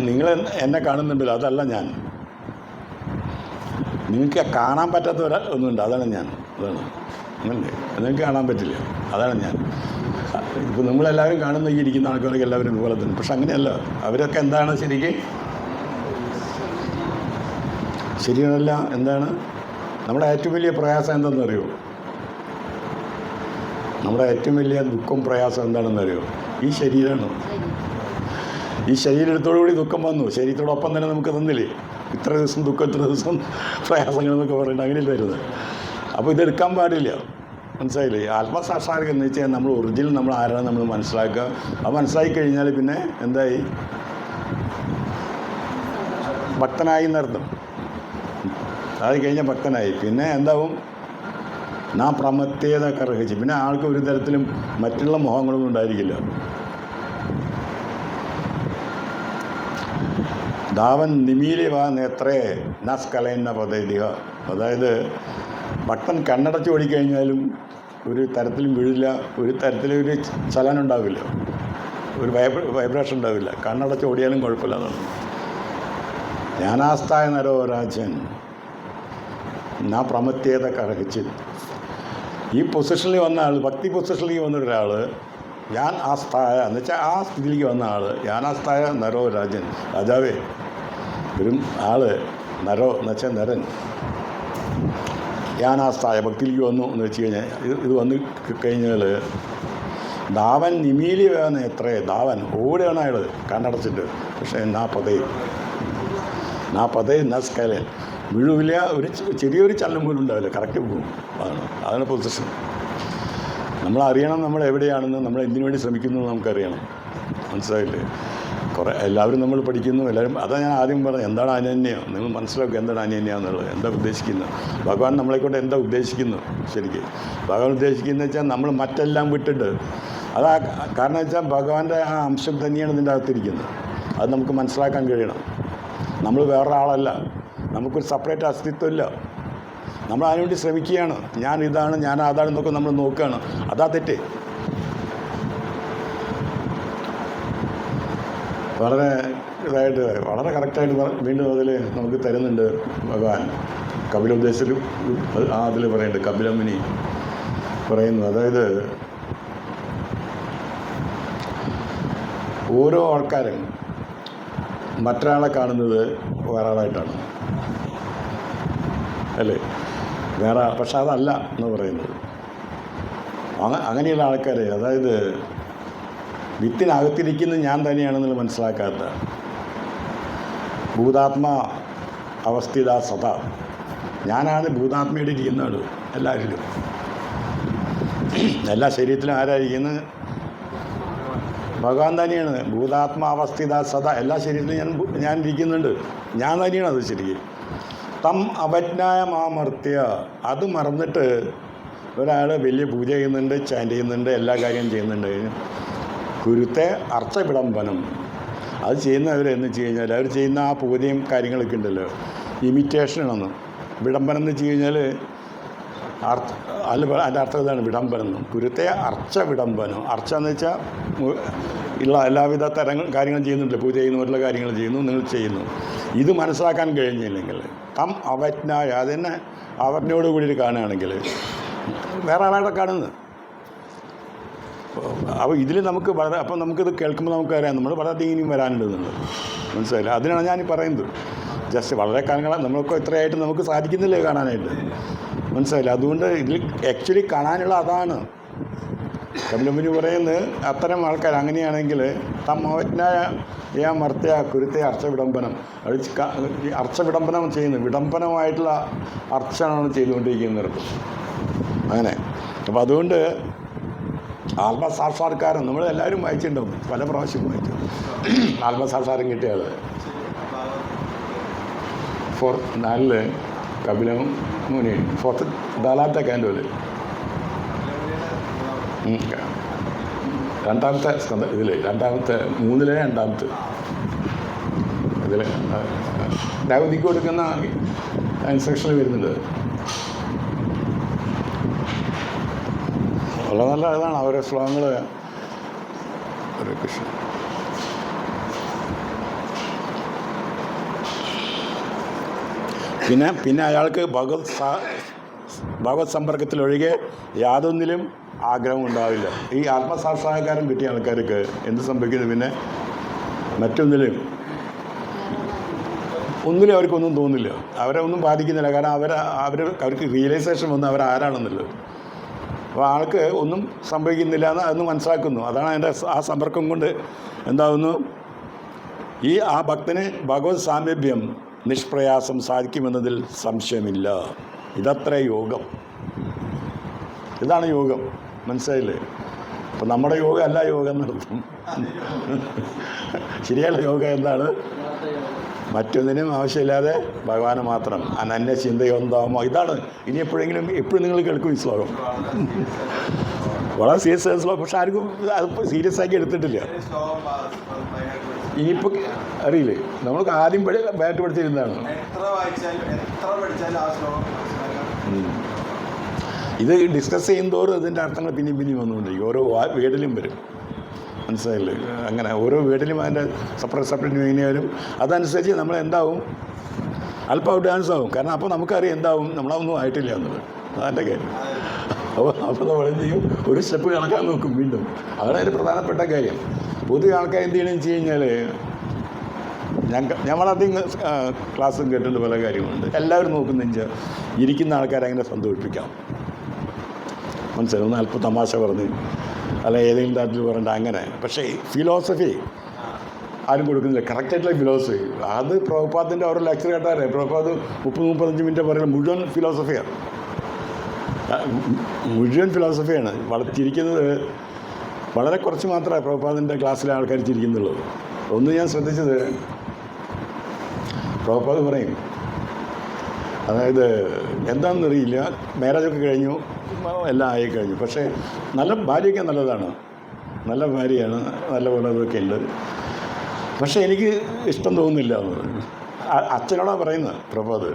Speaker 1: നിങ്ങൾ എന്നെ കാണുന്നുണ്ടല്ലോ, അതല്ല ഞാൻ. നിങ്ങൾക്ക് കാണാൻ പറ്റാത്ത ഒന്നുണ്ട്, അതാണ് ഞാൻ. അതാണ് അങ്ങനല്ലേ? നിങ്ങൾക്ക് കാണാൻ പറ്റില്ല, അതാണ് ഞാൻ. ഇപ്പോൾ നമ്മളെല്ലാവരും കാണുന്ന ഈ ഇരിക്കുന്ന ആൾക്കാരൊക്കെ എല്ലാവരും ഇതുപോലെ തന്നെ. പക്ഷെ അങ്ങനെയല്ല. അവരൊക്കെ എന്താണ് ശരിയല്ല? എന്താണ് നമ്മുടെ ഏറ്റവും വലിയ പ്രയാസം എന്താണെന്ന് അറിയുമോ? നമ്മുടെ ഏറ്റവും വലിയ ദുഃഖം, പ്രയാസം എന്താണെന്ന് അറിയുമോ? ഈ ശരീരമാണ്. ഈ ശരീരത്തോടുകൂടി ദുഃഖം വന്നു, ശരീരത്തോടൊപ്പം തന്നെ നമുക്ക് തന്നില്ലേ? ഇത്ര ദിവസം ദുഃഖം, ഇത്ര ദിവസം പ്രയാസങ്ങൾ എന്നൊക്കെ പറയുന്നത് അങ്ങനെയല്ല വരുന്നത്. അപ്പോൾ ഇതെടുക്കാൻ പാടില്ല. മനസ്സിലായില്ലേ? ആത്മസാക്ഷാത്കാരം എന്ന് വെച്ചാൽ നമ്മൾ ഒറിജിനൽ നമ്മൾ ആരാണ് നമ്മൾ മനസ്സിലാക്കുക. അത് മനസ്സിലാക്കി കഴിഞ്ഞാൽ പിന്നെ എന്തായി? ഭക്തനായി എന്നർത്ഥം. അത് കഴിഞ്ഞാൽ ഭക്തനായി. പിന്നെ എന്താവും? നാ പ്രമത്തേത കർഹിച്ച്. പിന്നെ ആൾക്ക് ഒരു തരത്തിലും മറ്റുള്ള മോഹങ്ങളൊന്നും ഉണ്ടായിരിക്കില്ല. ധാവൻ നിമീലിവ നേത്രേ നസ്കലയെന്ന പദ്ധതിക. അതായത് ഭക്തൻ കണ്ണടച്ച് ഓടിക്കഴിഞ്ഞാലും ഒരു തരത്തിലും വീഴില്ല, ഒരു തരത്തിലൊരു ചലനം ഉണ്ടാവില്ല, ഒരു വൈബ്രേഷൻ ഉണ്ടാവില്ല. കണ്ണടച്ച് ഓടിയാലും കുഴപ്പമില്ല. അതാണ് ജ്ഞാനാസ്ഥായ നരോരാജൻ നാ പ്രമത്തേത കർഹിച്ച്. ഈ പൊസിഷനിൽ വന്ന ആൾ, ഭക്തി പൊസിഷനിലേക്ക് വന്ന ഒരാൾ, ഞാൻ ആസ്ഥായ എന്ന് വെച്ചാൽ ആ സ്ഥിതിയിലേക്ക് വന്ന ആൾ, ജ്ഞാനാസ്ഥായ നരോ രാജൻ, രാജാവേ. ഒരു ആള് നരോ എന്ന് വെച്ചാൽ നരൻ, ജ്ഞാനാസ്ഥായ ഭക്തിയിലേക്ക് വന്നു എന്ന് വെച്ച് കഴിഞ്ഞാൽ ഇത് വന്ന് കഴിഞ്ഞാൽ ധാവൻ നിമീലി വേണം. എത്രയേ ധാവൻ ഓടുകയാണ് അയാൾ കണ്ണടച്ചിട്ട്. പക്ഷേ നാ പതേ നസ്കലൻ വീഴില്ല, ഒരു ചെറിയൊരു ചലനം പോലും ഉണ്ടാവില്ല, കറക്റ്റ് പോകും. അതാണ് പൊസിഷൻ. നമ്മളറിയണം നമ്മൾ എവിടെയാണെന്ന്, നമ്മൾ എന്തിനു വേണ്ടി ശ്രമിക്കുന്നു നമുക്കറിയണം. മനസ്സിലായില്ലേ? എല്ലാവരും നമ്മൾ പഠിക്കുന്നു, എല്ലാവരും. അതാണ് ഞാൻ ആദ്യം പറഞ്ഞത്, എന്താണ് അനന്യം? നിങ്ങൾ മനസ്സിലാക്കുക എന്താണ് അനന്യം എന്നുള്ളത്, എന്താ ഉദ്ദേശിക്കുന്നത്. ഭഗവാൻ നമ്മളെക്കൊണ്ട് എന്താ ഉദ്ദേശിക്കുന്നു? ശരിക്കും ഭഗവാൻ ഉദ്ദേശിക്കുന്നത് വെച്ചാൽ നമ്മൾ മറ്റെല്ലാം വിട്ടിട്ട്, കാരണം വെച്ചാൽ ഭഗവാന്റെ ആ അംശം തന്നെയാണ് ഇതിൻ്റെ അകത്തിരിക്കുന്നത്. അത് നമുക്ക് മനസ്സിലാക്കാൻ കഴിയണം. നമ്മൾ വേറൊരാളല്ല, നമുക്കൊരു സെപ്പറേറ്റ് അസ്തിത്വമില്ല. നമ്മൾ അതിനുവേണ്ടി ശ്രമിക്കുകയാണ്. ഞാൻ ഇതാണ്, ഞാൻ അതാണെന്നൊക്കെ നമ്മൾ നോക്കുകയാണ്. അതാ തെറ്റ്. വളരെ ഇതായിട്ട്, വളരെ കറക്റ്റായിട്ട് വീണ്ടും അതിൽ നമുക്ക് തരുന്നുണ്ട് ഭഗവാൻ. കപിലോപദേശത്തിലും അതിൽ പറയുന്നുണ്ട്, കപിലമുനി പറയുന്നു. അതായത് ഓരോ ആൾക്കാരും മറ്റൊരാളെ കാണുന്നത് വേറെ ആളായിട്ടാണ്, അല്ലേ? പക്ഷെ അതല്ല എന്ന് പറയുന്നത്. അങ്ങനെയുള്ള ആൾക്കാർ, അതായത് വിത്തിനകത്തിരിക്കുന്നത് ഞാൻ തന്നെയാണെന്നുള്ളത് മനസ്സിലാക്കാത്ത, ഭൂതാത്മ അവസ്ഥിത സദാ, ഞാനാണ് ഭൂതാത്മയുടെ ഇരിക്കുന്ന ആൾ. എല്ലാവരിലും, എല്ലാ ശരീരത്തിലും ആരായിരിക്കുന്നത്? ഭഗവാൻ തന്നെയാണ്. ഭൂതാത്മാവസ്ഥിത സദാ, എല്ലാ ശരീരത്തിലും ഞാൻ ഇരിക്കുന്നുണ്ട്, ഞാൻ തന്നെയാണ് അത്. ശരിക്കും തം അവജ്ഞായമാമർത്യ, അത് മറന്നിട്ട് ഒരാൾ വലിയ പൂജ ചെയ്യുന്നുണ്ട്, ചാൻറ്റ് ചെയ്യുന്നുണ്ട്, എല്ലാ കാര്യം ചെയ്യുന്നുണ്ട്. കുരുത്തെ അർച്ച വിടംബനം, അത് ചെയ്യുന്നവരെന്ന് വെച്ച് കഴിഞ്ഞാൽ അവർ ചെയ്യുന്ന ആ പൂജയും കാര്യങ്ങളൊക്കെ ഉണ്ടല്ലോ, ഇമിറ്റേഷനാണ്. വിടംബനം എന്ന് വെച്ച് കഴിഞ്ഞാൽ അതിൻ്റെ അർത്ഥം ഇതാണ്, വിടംബനം. കുരുത്തെ അർച്ച വിടംബനം. അർച്ച എന്ന് വെച്ചാൽ ഉള്ള എല്ലാവിധ കാര്യങ്ങളും ചെയ്യുന്നുണ്ട്, പൂജ ചെയ്യുന്ന മറ്റുള്ള കാര്യങ്ങൾ ചെയ്യുന്നു, നിങ്ങൾ ചെയ്യുന്നു. ഇത് മനസ്സിലാക്കാൻ കഴിഞ്ഞില്ലെങ്കിൽ തം അവജ്ഞായ, അതിനെ അവജ്ഞയോട് കൂടിയിട്ട് കാണുകയാണെങ്കിൽ വേറെ ആളായിട്ട് കാണുന്നത്. അപ്പോൾ ഇതിൽ നമുക്ക് വളരെ, അപ്പം നമുക്കിത് കേൾക്കുമ്പോൾ നമുക്കറിയാം നമ്മൾ വളരെ ഇനിയും വരാനുണ്ടെന്നുള്ളത്. മനസ്സിലായില്ല? അതിനാണ് ഞാൻ പറയുന്നത്. ജസ്റ്റ് വളരെ കാലങ്ങളാണ് നമ്മളൊക്കെ ഇത്രയായിട്ട് നമുക്ക് സാധിക്കുന്നില്ലേ കാണാനായിട്ട്. മനസ്സിലായില്ല. അതുകൊണ്ട് ഇതിൽ ആക്ച്വലി കാണാനുള്ള അതാണ്. കപിലമുനി പറയുന്നത് അത്തരം ആൾക്കാർ അങ്ങനെയാണെങ്കിൽ തമ്മവജ്ഞായ മർത്തയ കുരുത്തെ അർച്ചവിടംബനം, അർച്ചവിടംബനം ചെയ്യുന്നത് വിടംബനമായിട്ടുള്ള അർച്ചനാണ് ചെയ്തുകൊണ്ടിരിക്കുന്നത്. അങ്ങനെ അപ്പോൾ അതുകൊണ്ട് ആത്മസാക്ഷാത്കാരം നമ്മൾ എല്ലാവരും വായിച്ചിട്ടുണ്ടാവും, പല പ്രാവശ്യം വായിച്ചു. ആത്മസാക്ഷാത്കാരം കിട്ടിയ ആൾ 4 കപിലമുനി 4th കാൻഡോല് രണ്ടാമത്തെ സ്കന്ധം ഇതിൽ 3 ഇതിൽ ദാവൂദിക്ക് കൊടുക്കുന്ന ഇൻസ്ട്രക്ഷനിൽ വരുന്നുണ്ട്. വളരെ നല്ല ഇതാണ് അവരെ ശ്ലോകങ്ങൾ. ഹരേ കൃഷ്ണ. പിന്നെ അയാൾക്ക് ഭഗവത് സമ്പർക്കത്തിലൊഴികെ യാതൊന്നിലും ആഗ്രഹം ഉണ്ടാവില്ല. ഈ ആത്മസാക്ഷാത്കാരം കിട്ടിയ ആൾക്കാർക്ക് എന്ത് സംഭവിക്കുന്നത്, പിന്നെ മറ്റൊന്നിലും അവർക്കൊന്നും തോന്നില്ല, അവരെ ഒന്നും ബാധിക്കുന്നില്ല. കാരണം അവർക്ക് റിയലൈസേഷൻ വന്ന് അവരാരാണെന്നുള്ളത്. അപ്പോൾ ആൾക്ക് ഒന്നും സംഭവിക്കുന്നില്ല എന്ന് അതൊന്ന് മനസ്സിലാക്കുന്നു. അതാണ് അതിൻ്റെ ആ സമ്പർക്കം കൊണ്ട് എന്താകുന്നു, ആ ഭക്തന് ഭഗവത് സാമീപ്യം നിഷ്പ്രയാസം സാധിക്കുമെന്നതിൽ സംശയമില്ല. ഇതത്ര യോഗം, ഇതാണ് യോഗം. മനസ്സിലായില്ലേ? അപ്പം നമ്മുടെ യോഗ അല്ല യോഗം എന്നർത്ഥം. ശരിയായ യോഗ എന്താണ്? മറ്റൊന്നിനും ആവശ്യമില്ലാതെ ഭഗവാന് മാത്രം. അനന്യ ചിന്തയൊന്നാമോ, ഇതാണ്. ഇനി എപ്പോഴും നിങ്ങൾ കേൾക്കും ഈ ശ്ലോകം. വളരെ സീരിയസ് ആയ ശ്ലോകം, പക്ഷെ ആർക്കും അത് സീരിയസ് ആക്കി എടുത്തിട്ടില്ല. ഇനിയിപ്പോൾ അറിയില്ലേ, നമ്മൾക്ക് ആദ്യം ബാറ്റ് പഠിച്ചിരുന്നതാണ്. ഇത് ഡിസ്കസ് ചെയ്യുന്നതോറും ഇതിൻ്റെ അർത്ഥങ്ങൾ പിന്നെയും വന്നുകൊണ്ടിരിക്കും. ഓരോ വേർഡിലും വരും. മനസ്സിലായില്ലേ? അങ്ങനെ ഓരോ വീട്ടിലും അതിൻ്റെ സെപ്പറേറ്റ് മീനിങ്ങായാലും അതനുസരിച്ച് നമ്മൾ എന്താവും, അല്പം അഡ്വാൻസ് ആവും. കാരണം അപ്പോൾ നമുക്കറിയാം എന്താവും, നമ്മളതൊന്നും ആയിട്ടില്ല എന്നുള്ളത്. അതെൻ്റെ കാര്യം. അപ്പോൾ നമ്മൾ എന്ത് ചെയ്യും, ഒരു സ്റ്റെപ്പ് കണക്കാൻ നോക്കും വീണ്ടും. അതാണ് അതിൻ്റെ പ്രധാനപ്പെട്ട കാര്യം. പൊതുവെ ആൾക്കാർ എന്ത് ചെയ്യണമെന്ന് വെച്ച് കഴിഞ്ഞാൽ, ഞങ്ങളധികം ക്ലാസ്സും കേട്ടിട്ട് പല കാര്യങ്ങളുണ്ട്. എല്ലാവരും നോക്കുന്ന ഇരിക്കുന്ന ആൾക്കാരെ അങ്ങനെ സന്തോഷിപ്പിക്കാം. മനസ്സിലായി? ഒന്ന് അല്പം തമാശ പറഞ്ഞ് അല്ല ഏതെങ്കിലും തരത്തിൽ പറയണ്ട അങ്ങനെ. പക്ഷേ ഫിലോസഫി ആരും കൊടുക്കുന്നില്ല, കറക്റ്റായിട്ടുള്ള ഫിലോസഫി. അത് പ്രഭുപാദിൻ്റെ ഓരോ ലെക്ചർ കേട്ടാലേ പ്രഭുപാദ് 30-35 മിനിറ്റ് പറയുന്നത് മുഴുവൻ ഫിലോസഫിയാണ്. ചിരിക്കുന്നത് വളരെ കുറച്ച് മാത്രമേ പ്രഭുപാദിൻ്റെ ക്ലാസ്സിലെ ആൾക്കാർ ചിരിക്കുന്നുള്ളൂ. ഒന്ന് ഞാൻ ശ്രദ്ധിച്ചത്, പ്രഭുപാദ് പറയും, അതായത് എന്താണെന്നറിയില്ല, മാരേജൊക്കെ കഴിഞ്ഞു, എല്ലാം ആയി കഴിഞ്ഞു, പക്ഷേ നല്ല ഭാര്യയൊക്കെ നല്ലതാണ്, നല്ല ഭാര്യയാണ്, നല്ല പോലെ അതൊക്കെ ഉണ്ട്, പക്ഷേ എനിക്ക് ഇഷ്ടം തോന്നുന്നില്ല എന്ന് പറഞ്ഞു. അച്ഛനോടാണ് പറയുന്നത് പ്രഭുപാദ്.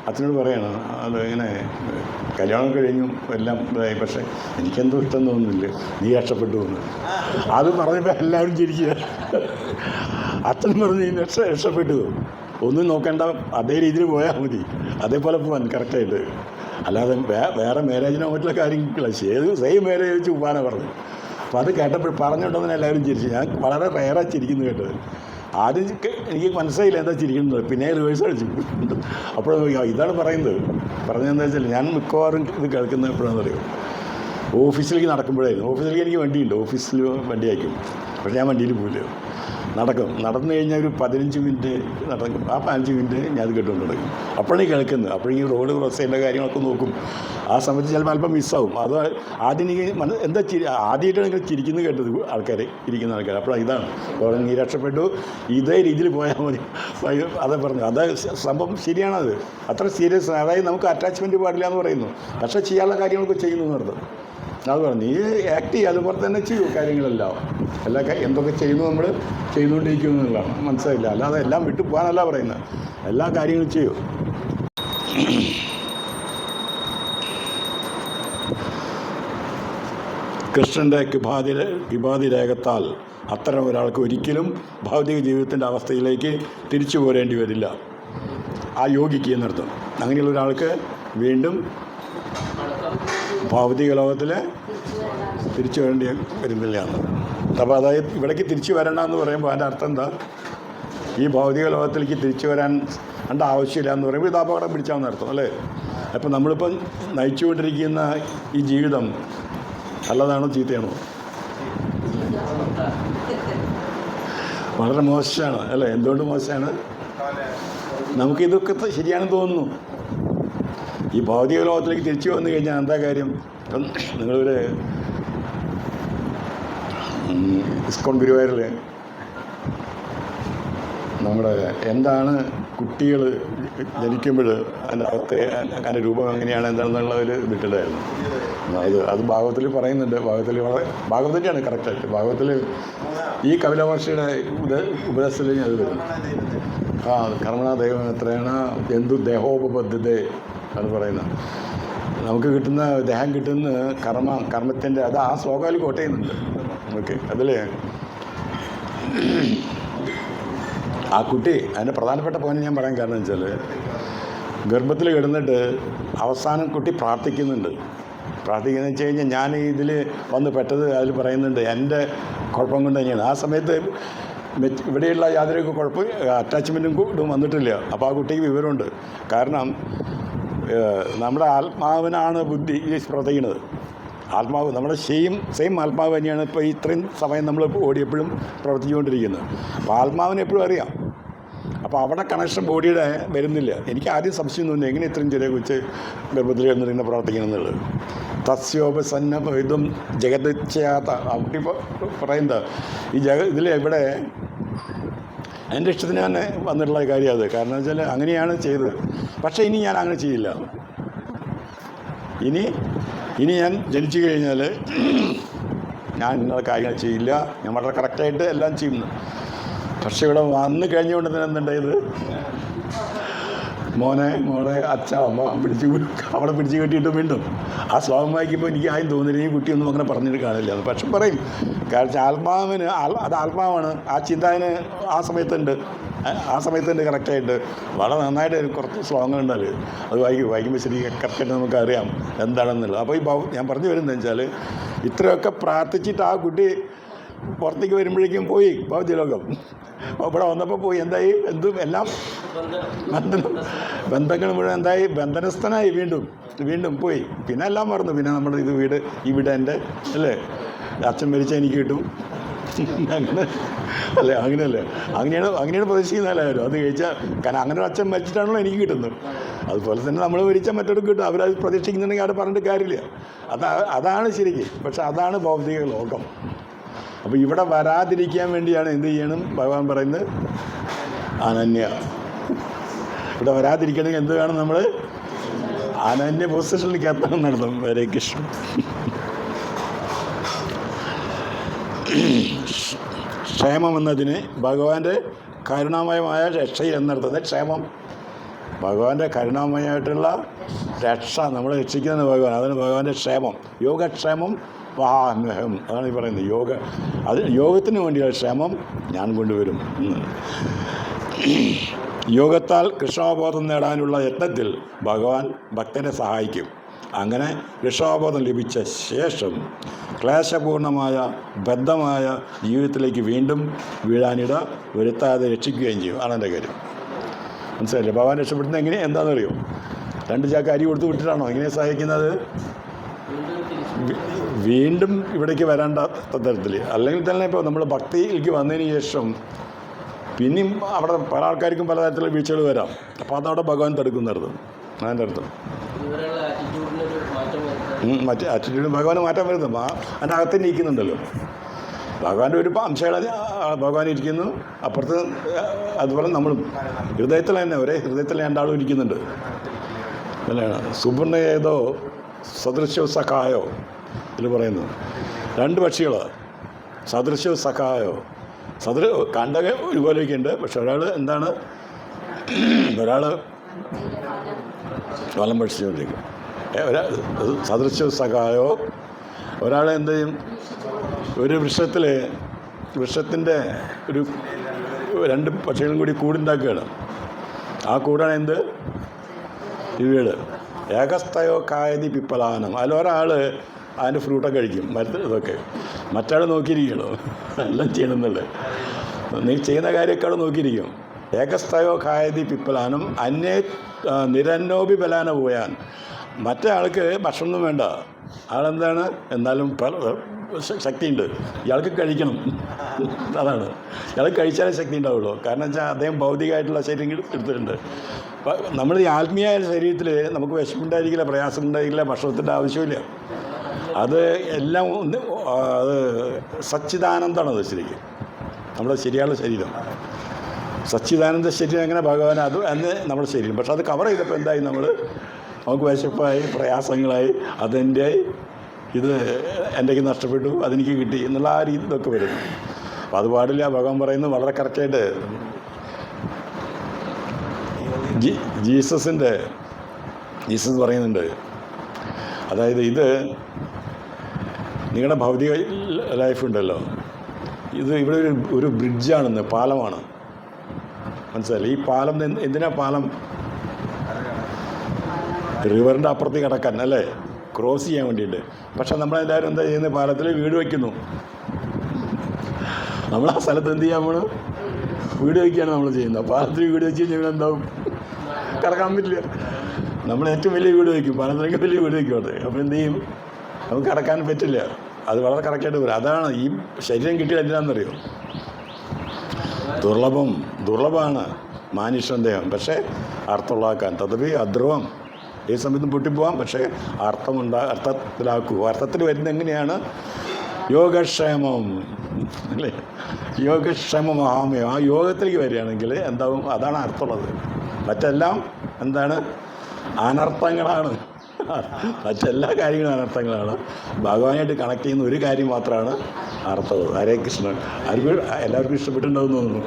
Speaker 1: അച്ഛനോട് പറയണം, അത് ഇങ്ങനെ കല്യാണം കഴിഞ്ഞു എല്ലാം ഇതായി, പക്ഷേ എനിക്കെന്തോ ഇഷ്ടം തോന്നുന്നില്ല, നീ രക്ഷപ്പെട്ടു എന്ന്. അത് പറഞ്ഞപ്പോൾ എല്ലാവരും ചിരിക്കുക. അച്ഛൻ പറഞ്ഞു നീ രക്ഷപ്പെട്ടു, ഒന്നും നോക്കേണ്ട, അതേ രീതിയിൽ പോയാൽ മതി, അതേപോലെ പോകാൻ കറക്റ്റായിട്ട്, അല്ലാതെ വേറെ മാരേജിനോ മറ്റുള്ള കാര്യങ്ങളല്ല, സെയിം മാരേജ് വെച്ച് പോകാനാണ് പറഞ്ഞു. അപ്പോൾ അത് കേട്ടപ്പോൾ പറഞ്ഞുകൊണ്ടെന്ന് എല്ലാവരും ചിരിച്ചു. ഞാൻ വളരെ റെയറാണ് ചിരിക്കുന്നു കേട്ടത്. ആദ്യം എനിക്ക് മനസ്സിലായില്ല എന്താ ചിരിക്കുന്നത്, പിന്നെ റിവേഴ്സ് അടിച്ചു. അപ്പോൾ ഇതാണ് പറഞ്ഞതെന്താ വെച്ചാൽ, ഞാൻ മിക്കവാറും ഇത് കേൾക്കുന്നത് എപ്പോഴാണെന്ന് അറിയും, ഓഫീസിലേക്ക് നടക്കുമ്പോഴായിരുന്നു. ഓഫീസിലേക്ക് എനിക്ക് വണ്ടിയുണ്ട്, ഓഫീസിൽ വണ്ടി അയക്കും, പക്ഷേ ഞാൻ വണ്ടിയിൽ പോയില്ല, നടന്നു കഴിഞ്ഞാൽ ഒരു 15 മിനിറ്റ് നടക്കും. ആ 15 മിനിറ്റ് ഞാൻ അത് കേട്ടുകൊണ്ട് നടക്കും. അപ്പോഴാണ് കേൾക്കുന്നത്. അപ്പോഴേക്കും റോഡ് ക്രോസ് ചെയ്യേണ്ട കാര്യങ്ങളൊക്കെ നോക്കും. ആ സമയത്ത് ചിലപ്പോൾ അല്പം മിസ്സാവും. അത് ആദ്യം എനിക്ക് ആദ്യമായിട്ടാണ് നിങ്ങൾ ചിരിക്കുന്നത് കേട്ടത്, ഇരിക്കുന്ന ആൾക്കാർ. അപ്പോൾ ഇതാണ് അവിടെ നീ രക്ഷപ്പെട്ടു, ഇതേ രീതിയിൽ പോയാൽ മതി. അതേ പറഞ്ഞു. അത് സംഭവം ശരിയാണത്, അത്ര സീരിയസ്. അതായത് നമുക്ക് അറ്റാച്ച്മെൻറ്റ് പാടില്ല എന്ന് പറയുന്നു, പക്ഷേ ചെയ്യാനുള്ള കാര്യങ്ങളൊക്കെ ചെയ്യുന്നു എന്നർത്ഥം. അത് പറഞ്ഞു, നീ ആക്ട് ചെയ്യുക, അതുപോലെ തന്നെ ചെയ്യൂ കാര്യങ്ങളെല്ലാം. എന്തൊക്കെ ചെയ്യുന്നു നമ്മൾ ചെയ്തുകൊണ്ടിരിക്കുന്നു എന്നുള്ളതാണ്. മനസ്സിലായില്ല? അല്ലാതെ എല്ലാം വിട്ടു പോകാനല്ല പറയുന്നത്, എല്ലാ കാര്യങ്ങളും ചെയ്യൂ. കൃഷ്ണൻ്റെ കിപാതി രേഖത്താൽ അത്തരം ഒരാൾക്ക് ഒരിക്കലും ഭൗതിക ജീവിതത്തിൻ്റെ അവസ്ഥയിലേക്ക് തിരിച്ചു പോരേണ്ടി വരില്ല. ആ യോഗിക്ക് എന്നർത്ഥം. അങ്ങനെയുള്ള ഒരാൾക്ക് വീണ്ടും ഭൗതിക ലോകത്തിൽ തിരിച്ചു വരേണ്ടി വരുന്നില്ല. അപ്പോൾ അതായത് ഇവിടേക്ക് തിരിച്ചു വരണ്ട എന്ന് പറയുമ്പോൾ അതിൻ്റെ അർത്ഥം എന്താ, ഈ ഭൗതിക ലോകത്തിലേക്ക് തിരിച്ചു വരാൻ ആവശ്യമില്ല എന്ന് പറയുമ്പോൾ ഇത് അപകടം പിടിച്ചാന്ന് അർത്ഥം അല്ലേ. അപ്പം നമ്മളിപ്പം നയിച്ചുകൊണ്ടിരിക്കുന്ന ഈ ജീവിതം നല്ലതാണോ ചീത്തയാണോ? വളരെ മോശമാണ് അല്ലേ? എന്തുകൊണ്ട് മോശമാണ്? നമുക്കിതൊക്കെ ശരിയാണെന്ന് തോന്നുന്നു. ഈ ഭൗതിക ലോകത്തിലേക്ക് തിരിച്ചു വന്നു കഴിഞ്ഞാൽ എന്താ കാര്യം? ഇപ്പം നിങ്ങളൊരു ഇസ്കോൺ ഗുരുവായൂരിൽ നമ്മുടെ എന്താണ് കുട്ടികൾ ജനിക്കുമ്പോൾ അതിൻ്റെ രൂപം എങ്ങനെയാണ് എന്താണെന്നുള്ള ഒരു ഇതിട്ടുണ്ടായിരുന്നു. അത് ഭാഗവത്തിൽ പറയുന്നുണ്ട്. ഭാഗവത്തിൽ തന്നെയാണ് കറക്റ്റായിട്ട്. ഭാഗവത്തിൽ ഈ കപില മഹർഷിയുടെ ഉപദേശത്തിൽ അത് വരും. കർമ്മണ ദൈവം എത്രയാണ് എന്തു ദേഹോപബദ്ധത അത് പറയുന്നത്. നമുക്ക് കിട്ടുന്ന ദേഹം കിട്ടുന്ന കർമ്മത്തിൻ്റെ അത് ആ ശ്ലോകാൽ കോട്ട് ചെയ്യുന്നുണ്ട്. ഓക്കെ, അതിൽ ആ കുട്ടി അതിൻ്റെ പ്രധാനപ്പെട്ട പോയിന്റ് ഞാൻ പറയാൻ കാരണം വെച്ചാൽ ഗർഭത്തിൽ കിടന്നിട്ട് അവസാനം കുട്ടി പ്രാർത്ഥിക്കുന്നുണ്ട്. പ്രാർത്ഥിക്കുന്നത് വെച്ച് കഴിഞ്ഞാൽ ഞാൻ ഇതിൽ വന്ന് പെട്ടത് അതിൽ പറയുന്നുണ്ട് എൻ്റെ കുഴപ്പം കൊണ്ട് തന്നെയാണ്. ആ സമയത്ത് ഇവിടെയുള്ള യാതൊരു കുഴപ്പം അറ്റാച്ച്മെൻറ്റും ഇതും വന്നിട്ടില്ല. അപ്പോൾ ആ കുട്ടിക്ക് വിവരമുണ്ട്. കാരണം നമ്മുടെ ആത്മാവിനാണ് ബുദ്ധി പ്രവർത്തിക്കുന്നത്. ആത്മാവ് നമ്മുടെ സെയിം ആത്മാവ് തന്നെയാണ് ഇപ്പോൾ ഇത്രയും സമയം നമ്മൾ ഓടിയപ്പോഴും പ്രവർത്തിച്ചുകൊണ്ടിരിക്കുന്നത്. അപ്പോൾ ആത്മാവിന് എപ്പോഴും അറിയാം. അപ്പോൾ അവിടെ കണക്ഷൻ ബോഡിയുടെ വരുന്നില്ല. എനിക്ക് ആദ്യം സംശയം തോന്നി എങ്ങനെ ഇത്രയും ചെറിയ കൊച്ച് ഗർഭത്തിൽ കിടന്നിങ്ങനെ പ്രവർത്തിക്കണം എന്നുള്ളത്. തസ്യോപസന്ന ഇതും ജഗതിച്ചാത്ത ആ കുട്ടി പറയുന്നത് ഈ ഇതിൽ ഇവിടെ എൻ്റെ ഇഷ്ടത്തിന് തന്നെ വന്നിട്ടുള്ള കാര്യം അത്. കാരണം വെച്ചാൽ അങ്ങനെയാണ് ചെയ്തത്. പക്ഷേ ഇനി ഞാൻ അങ്ങനെ ചെയ്യില്ല. ഇനി ഞാൻ ജനിച്ചു കഴിഞ്ഞാൽ ഞാൻ ഇന്ന കാര്യങ്ങൾ ചെയ്യില്ല. ഞാൻ വളരെ കറക്റ്റായിട്ട് എല്ലാം ചെയ്യുന്നു. പക്ഷെ ഇവിടെ വന്ന് കഴിഞ്ഞുകൊണ്ട് തന്നെ എന്തുണ്ടായത്? മോളെ അച്ഛ അമ്മ അവിടെ പിടിച്ച് കെട്ടിയിട്ട് വീണ്ടും ആ ശ്ലോകം വായിക്കുമ്പോൾ എനിക്ക് ആദ്യം തോന്നില്ല ഈ കുട്ടിയൊന്നും അങ്ങനെ പറഞ്ഞിട്ട് കാണില്ല. പക്ഷെ പറയും. കാരണം ആത്മാവിന് അത് ആത്മാവാണ്. ആ ചിന്തന് ആ സമയത്തുണ്ട് കറക്റ്റായിട്ട്. വളരെ നന്നായിട്ട് കുറച്ച് ശ്ലോകങ്ങളുണ്ടല്ലോ. അത് വായിക്കുമ്പോൾ ശരി കറക്റ്റായിട്ട് നമുക്കറിയാം എന്താണെന്നുള്ളത്. അപ്പോൾ ഞാൻ പറഞ്ഞു വരുന്നത് വെച്ചാൽ ഇത്രയൊക്കെ പ്രാർത്ഥിച്ചിട്ട് ആ കുട്ടി പുറത്തേക്ക് വരുമ്പോഴേക്കും പോയി ഭൗതികലോകം. ഇവിടെ വന്നപ്പോൾ പോയി എന്തായി? എല്ലാം ബന്ധങ്ങൾ മുഴുവൻ എന്തായി? ബന്ധനസ്ഥനായി വീണ്ടും പോയി. പിന്നെ എല്ലാം മറന്നു. പിന്നെ നമ്മുടെ ഈ വീട് എൻ്റെ അല്ലേ? അച്ഛൻ മരിച്ചാൽ എനിക്ക് കിട്ടും അങ്ങനെ അല്ലേ? അങ്ങനെയാണ് പ്രതീക്ഷിക്കുന്ന എല്ലാവരും. അത് കഴിച്ചാൽ കാരണം അങ്ങനെ അച്ഛൻ മരിച്ചിട്ടാണല്ലോ എനിക്ക് കിട്ടുന്നത്. അതുപോലെ തന്നെ നമ്മൾ മരിച്ചാൽ മറ്റൊരു കിട്ടും. അവരത് പ്രതീക്ഷിക്കുന്നുണ്ടെങ്കിൽ അവിടെ പറഞ്ഞിട്ട് കാര്യമില്ല. അതാണ് ശരിക്കും. പക്ഷെ അതാണ് ഭൗതിക ലോകം. അപ്പോൾ ഇവിടെ വരാതിരിക്കാൻ വേണ്ടിയാണ് എന്ത് ചെയ്യണം ഭഗവാൻ പറയുന്നത്? അനന്യ. ഇവിടെ വരാതിരിക്കണമെങ്കിൽ എന്ത് വേണം? നമ്മൾ അനന്യ പൊസിഷനിലേക്ക് എത്തണം നടത്തും. ഹരേ കൃഷ്ണ. ക്ഷേമം എന്നതിന് ഭഗവാന്റെ കരുണാമയമായ രക്ഷ എന്നർത്ഥത്തിൽ ക്ഷേമം. ഭഗവാന്റെ കരുണാമയമായിട്ടുള്ള രക്ഷ നമ്മളെ രക്ഷിക്കുന്ന ഭഗവാൻ. അതാണ് ഭഗവാന്റെ ക്ഷേമം. യോഗക്ഷേമം വാഹ്മ്യഹം. അതാണ് ഈ പറയുന്നത്. യോഗത്തിന് വേണ്ടിയുള്ള ക്ഷേമം ഞാൻ കൊണ്ടുവരും. യോഗത്താൽ കൃഷ്ണാവബോധം നേടാനുള്ള യത്നത്തിൽ ഭഗവാൻ ഭക്തനെ സഹായിക്കും. അങ്ങനെ കൃഷ്ണാവബോധം ലഭിച്ച ശേഷം ക്ലേശപൂർണമായ ബദ്ധമായ ജീവിതത്തിലേക്ക് വീണ്ടും വീഴാനിട വരുത്താതെ രക്ഷിക്കുകയും ചെയ്യും. ആണ് എൻ്റെ കാര്യം. മനസ്സിലായില്ലേ? ഭഗവാൻ രക്ഷപ്പെടുന്നത് എങ്ങനെ എന്താണെന്നറിയോ? 2 ചാക്ക് അരി കൊടുത്ത് വിട്ടിട്ടാണോ എങ്ങനെ സഹായിക്കുന്നത്? വീണ്ടും ഇവിടേക്ക് വരേണ്ട തരത്തിൽ. അല്ലെങ്കിൽ തന്നെ ഇപ്പോൾ നമ്മൾ ഭക്തിയിലേക്ക് വന്നതിന് ശേഷം പിന്നെയും അവിടെ പല ആൾക്കാർക്കും പലതരത്തിലുള്ള വീഴ്ചകൾ വരാം. അപ്പോൾ അതവിടെ ഭഗവാൻ തടുക്കുന്നർത്ഥം. അതിൻ്റെ അർത്ഥം മറ്റേ ആറ്റിറ്റ്യൂഡിന് ഭഗവാൻ മാറ്റം വരുന്നു. അതിൻ്റെ അകത്തന്നെ ഇരിക്കുന്നുണ്ടല്ലോ. ഭഗവാന്റെ ഒരു അംശങ്ങൾ ഭഗവാൻ ഇരിക്കുന്നു. അപ്പുറത്ത് അതുപോലെ നമ്മളും ഹൃദയത്തിൽ തന്നെ ഒരേ ഹൃദയത്തിൽ 2 ആളും ഇരിക്കുന്നുണ്ട്. അങ്ങനെയാണ്. സുബർണ ഏതോ സദൃശോ സഖായോ ഇതിൽ പറയുന്നു. 2 പക്ഷികൾ സദൃശോ സഖായോ. കണ്ടക ഒരുപോലെയൊക്കെ ഉണ്ട്. പക്ഷെ ഒരാൾ എന്താണ്? ഒരാൾ വലം പഠിച്ചുകൊണ്ടിരിക്കും. സദൃശോ സഖായോ. ഒരാൾ എന്ത് ചെയ്യും? ഒരു വൃക്ഷത്തിൻ്റെ ഒരു 2 പക്ഷികളും കൂടി കൂടുണ്ടാക്കുകയാണ്. ആ കൂടാണ് എന്ത്? ഈ വീട്. ഏകസ്ഥയോ കായതി പിപ്പലാനം. അതിലൊരാൾ അതിൻ്റെ ഫ്രൂട്ടൊക്കെ കഴിക്കും. ഇതൊക്കെ മറ്റാൾ നോക്കിയിരിക്കണോ എല്ലാം ചെയ്യണമെന്നുള്ളത്. നീ ചെയ്യുന്ന കാര്യമൊക്കെ അവിടെ നോക്കിയിരിക്കും. ഏകസ്ഥയോ ഖായതി പിപ്പലാനം അന്യേ നിരന്നോപി ബലാന പോയാൻ. മറ്റേ ആൾക്ക് ഭക്ഷണമൊന്നും വേണ്ട, ആളെന്താണ് എന്നാലും ശക്തിയുണ്ട്, ഇയാൾക്ക് കഴിക്കണം. അതാണ്, ഇയാൾക്ക് കഴിച്ചാലേ ശക്തി ഉണ്ടാവുള്ളൂ. കാരണം വെച്ചാൽ അദ്ദേഹം ഭൗതികമായിട്ടുള്ള ശരീരം എടുത്തിട്ടുണ്ട്. നമ്മൾ ഈ ആത്മീയ ശരീരത്തിൽ നമുക്ക് വിശപ്പുണ്ടായിരിക്കില്ല, പ്രയാസം ഉണ്ടായിരിക്കില്ല, ഭക്ഷണത്തിൻ്റെ ആവശ്യമില്ല. അത് എല്ലാം അത് സച്ചിദാനന്ദമാണത് ശരിക്കും, നമ്മുടെ ശരിയായുള്ള ശരീരം. സച്ചിദാനന്ദ ശരീരം എങ്ങനെ ഭഗവാൻ അത് അന്ന് നമ്മുടെ ശരീരം. പക്ഷെ അത് കവർ ചെയ്തപ്പോൾ എന്തായി, നമുക്ക് വിശപ്പായി, പ്രയാസങ്ങളായി, അതെൻ്റെ ഇത് എൻ്റെ നഷ്ടപ്പെട്ടു, അതെനിക്ക് കിട്ടി എന്നുള്ള ആ രീതി ഇതൊക്കെ വരുന്നു. അപ്പോൾ അത് പാടില്ല. ഭഗവാൻ പറയുന്നത് വളരെ കറക്റ്റായിട്ട്. ജീസസ് പറയുന്നുണ്ട്, അതായത് ഇത് നിങ്ങളുടെ ഭൗതിക ലൈഫുണ്ടല്ലോ, ഇത് ഇവിടെ ഒരു ബ്രിഡ്ജാണെന്ന്, പാലമാണ്. മനസ്സിലായില്ലേ? ഈ പാലം എന്തിനാ പാലം? റിവറിൻ്റെ അപ്പുറത്തേക്ക് കിടക്കാൻ അല്ലേ, ക്രോസ് ചെയ്യാൻ വേണ്ടിയിട്ട്. പക്ഷെ നമ്മളെല്ലാവരും എന്താ ചെയ്യുന്നത്? പാലത്തിൽ വീട് വയ്ക്കുന്നു. നമ്മൾ ആ സ്ഥലത്ത് എന്ത് ചെയ്യാൻ പോകണം? വീട് വയ്ക്കുകയാണ് നമ്മൾ ചെയ്യുന്നത്. പാലത്തിൽ വീട് വെച്ച് കഴിഞ്ഞാൽ എന്താവും? കടക്കാൻ പറ്റില്ല. നമ്മൾ ഏറ്റവും വലിയ വീട് വയ്ക്കും, പാലത്തിലേക്ക് വലിയ വീട് വയ്ക്കും. അത് അപ്പോൾ എന്ത് ചെയ്യും? നമുക്ക് കടക്കാൻ പറ്റില്ല. അത് വളരെ കറക്റ്റായിട്ട് വരും. അതാണ് ഈ ശരീരം കിട്ടിയത് എന്തിനാണെന്നറിയോ? ദുർലഭമാണ് മാനുഷ്യൻ ദേഹം. പക്ഷേ അർത്ഥമുള്ളാക്കാൻ തദവി അധ്രുവം, ഏത് സമയത്തും പൊട്ടിപ്പോവാം. പക്ഷേ അർത്ഥത്തിലാക്കൂ. അർത്ഥത്തിൽ വരുന്നത് എങ്ങനെയാണ്? യോഗക്ഷേമം അല്ലേ? യോഗക്ഷേമ മഹാമയം. ആ യോഗത്തിലേക്ക് വരികയാണെങ്കിൽ എന്താവും? അതാണ് അർത്ഥമുള്ളത്. മറ്റെല്ലാം എന്താണ്? അനർത്ഥങ്ങളാണ്. മറ്റെല്ലാ കാര്യങ്ങളും അനർത്ഥങ്ങളാണ്. ഭഗവാനായിട്ട് കണക്ട് ചെയ്യുന്ന ഒരു കാര്യം മാത്രമാണ് അർത്ഥമുള്ളത്. ഹരേ കൃഷ്ണൻ. എല്ലാവർക്കും ഇഷ്ടപ്പെട്ടിട്ടുണ്ടാവും തോന്നുന്നു.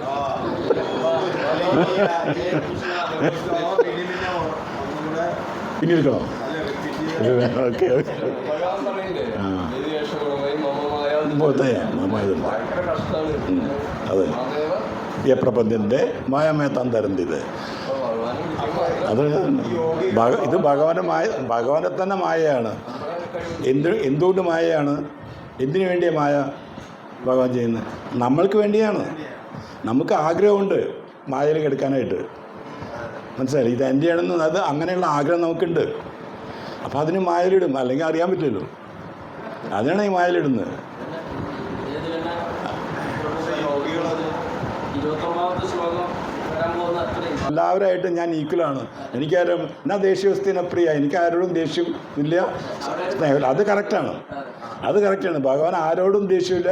Speaker 1: ഇനി എടുക്കണോ? Okay okay. അതെ, യപ്രപദ്യൻ്റെ മായമേ തന്തരന്തിത്. അത് ഇത് ഭഗവാന്റെ തന്നെ മായയാണ്. എന്തുകൊണ്ട് മായയാണ്? എന്തിനു വേണ്ടിയാണ് മായ ഭഗവാൻ ചെയ്യുന്നത്? നമ്മൾക്ക് വേണ്ടിയാണ്. നമുക്ക് ആഗ്രഹമുണ്ട് മായയിലേക്ക് എടുക്കാനായിട്ട്. മനസ്സിലായി? ഇത് എൻ്റെയാണെന്ന്, അത് അങ്ങനെയുള്ള ആഗ്രഹം നമുക്കുണ്ട്. അപ്പം അതിന് മായയിലിടും, അല്ലെങ്കിൽ അറിയാൻ പറ്റില്ലല്ലോ. അതിനാണ് ഈ മായയിലിടുന്നത്. എല്ലാവരുമായിട്ട് ഞാൻ ഈക്വലാണ്. എനിക്കാരും എന്നാ ദേഷ്യവസ്ഥനെ പ്രിയ, എനിക്കാരോടും ദേഷ്യം ഇല്ല, സ്നേഹമില്ല. അത് കറക്റ്റാണ്. ഭഗവാൻ ആരോടും ദേഷ്യമില്ല,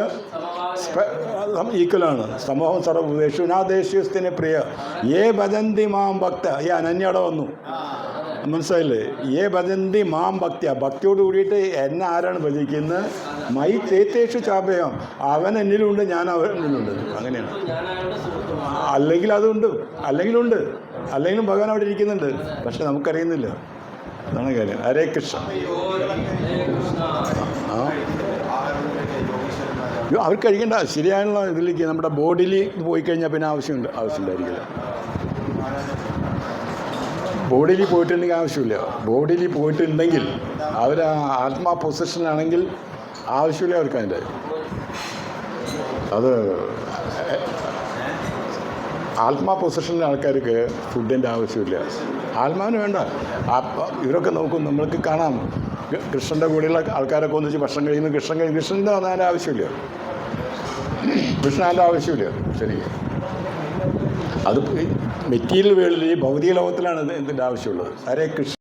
Speaker 1: ഈക്വലാണ്. സമൂഹം സർവ്വദേശു നാ ദേഷ്യവസ്ഥനെ പ്രിയ ഏ ഭജന്തി മാം ഭക്ത. ഈ അനന്യയുടെ വന്നു, മനസ്സിലായില്ലേ? ഏ ഭജന്തി മാം ഭക്തിയ, ഭക്തിയോട് കൂടിയിട്ട് എന്നെ ആരാണ് ഭജിക്കുന്നത്? മൈ ചേത്തേഷു ചാപയം, അവൻ എന്നിലുണ്ട്, ഞാൻ അവനിലുണ്ട്. അങ്ങനെയാണ്. അല്ലെങ്കിലും ഭഗവാൻ അവിടെ ഇരിക്കുന്നുണ്ട്, പക്ഷെ നമുക്കറിയുന്നില്ല. അതാണ് കാര്യം. ഹരേ കൃഷ്ണ. അവർക്ക് കഴിക്കേണ്ട ശരിയായുള്ള ഇതിലേക്ക് നമ്മുടെ ബോഡിയിൽ പോയി കഴിഞ്ഞാൽ പിന്നെ ആവശ്യമുണ്ടായിരിക്കില്ല. ബോഡിയിൽ പോയിട്ടുണ്ടെങ്കിൽ ആവശ്യമില്ല. ബോഡിയിൽ പോയിട്ടുണ്ടെങ്കിൽ അവർ ആത്മാ പൊസിഷനിലാണെങ്കിൽ ആവശ്യമില്ല അവർക്ക്. അതിൻ്റെ അത് ആത്മാ പൊസിഷനിലെ ആൾക്കാർക്ക് ഫുഡിൻ്റെ ആവശ്യമില്ല. ആത്മാവിന് വേണ്ട. ഇവരൊക്കെ നോക്കും, നമ്മൾക്ക് കാണാം കൃഷ്ണൻ്റെ കൂടെയുള്ള ആൾക്കാരൊക്കെ ഒന്നിച്ച് ഭക്ഷണം കഴിയുന്നു. കൃഷ്ണൻ്റെ അതിൻ്റെ ആവശ്യമില്ല. കൃഷ്ണൻ്റെ ആവശ്യമില്ല. ശരി, അത് മെറ്റീരിയൽ വേൾഡിൽ, ഭൗതിക ലോകത്തിലാണ് ഇതിൻ്റെ ആവശ്യമുള്ളത്. ഹരേ കൃഷ്ണ.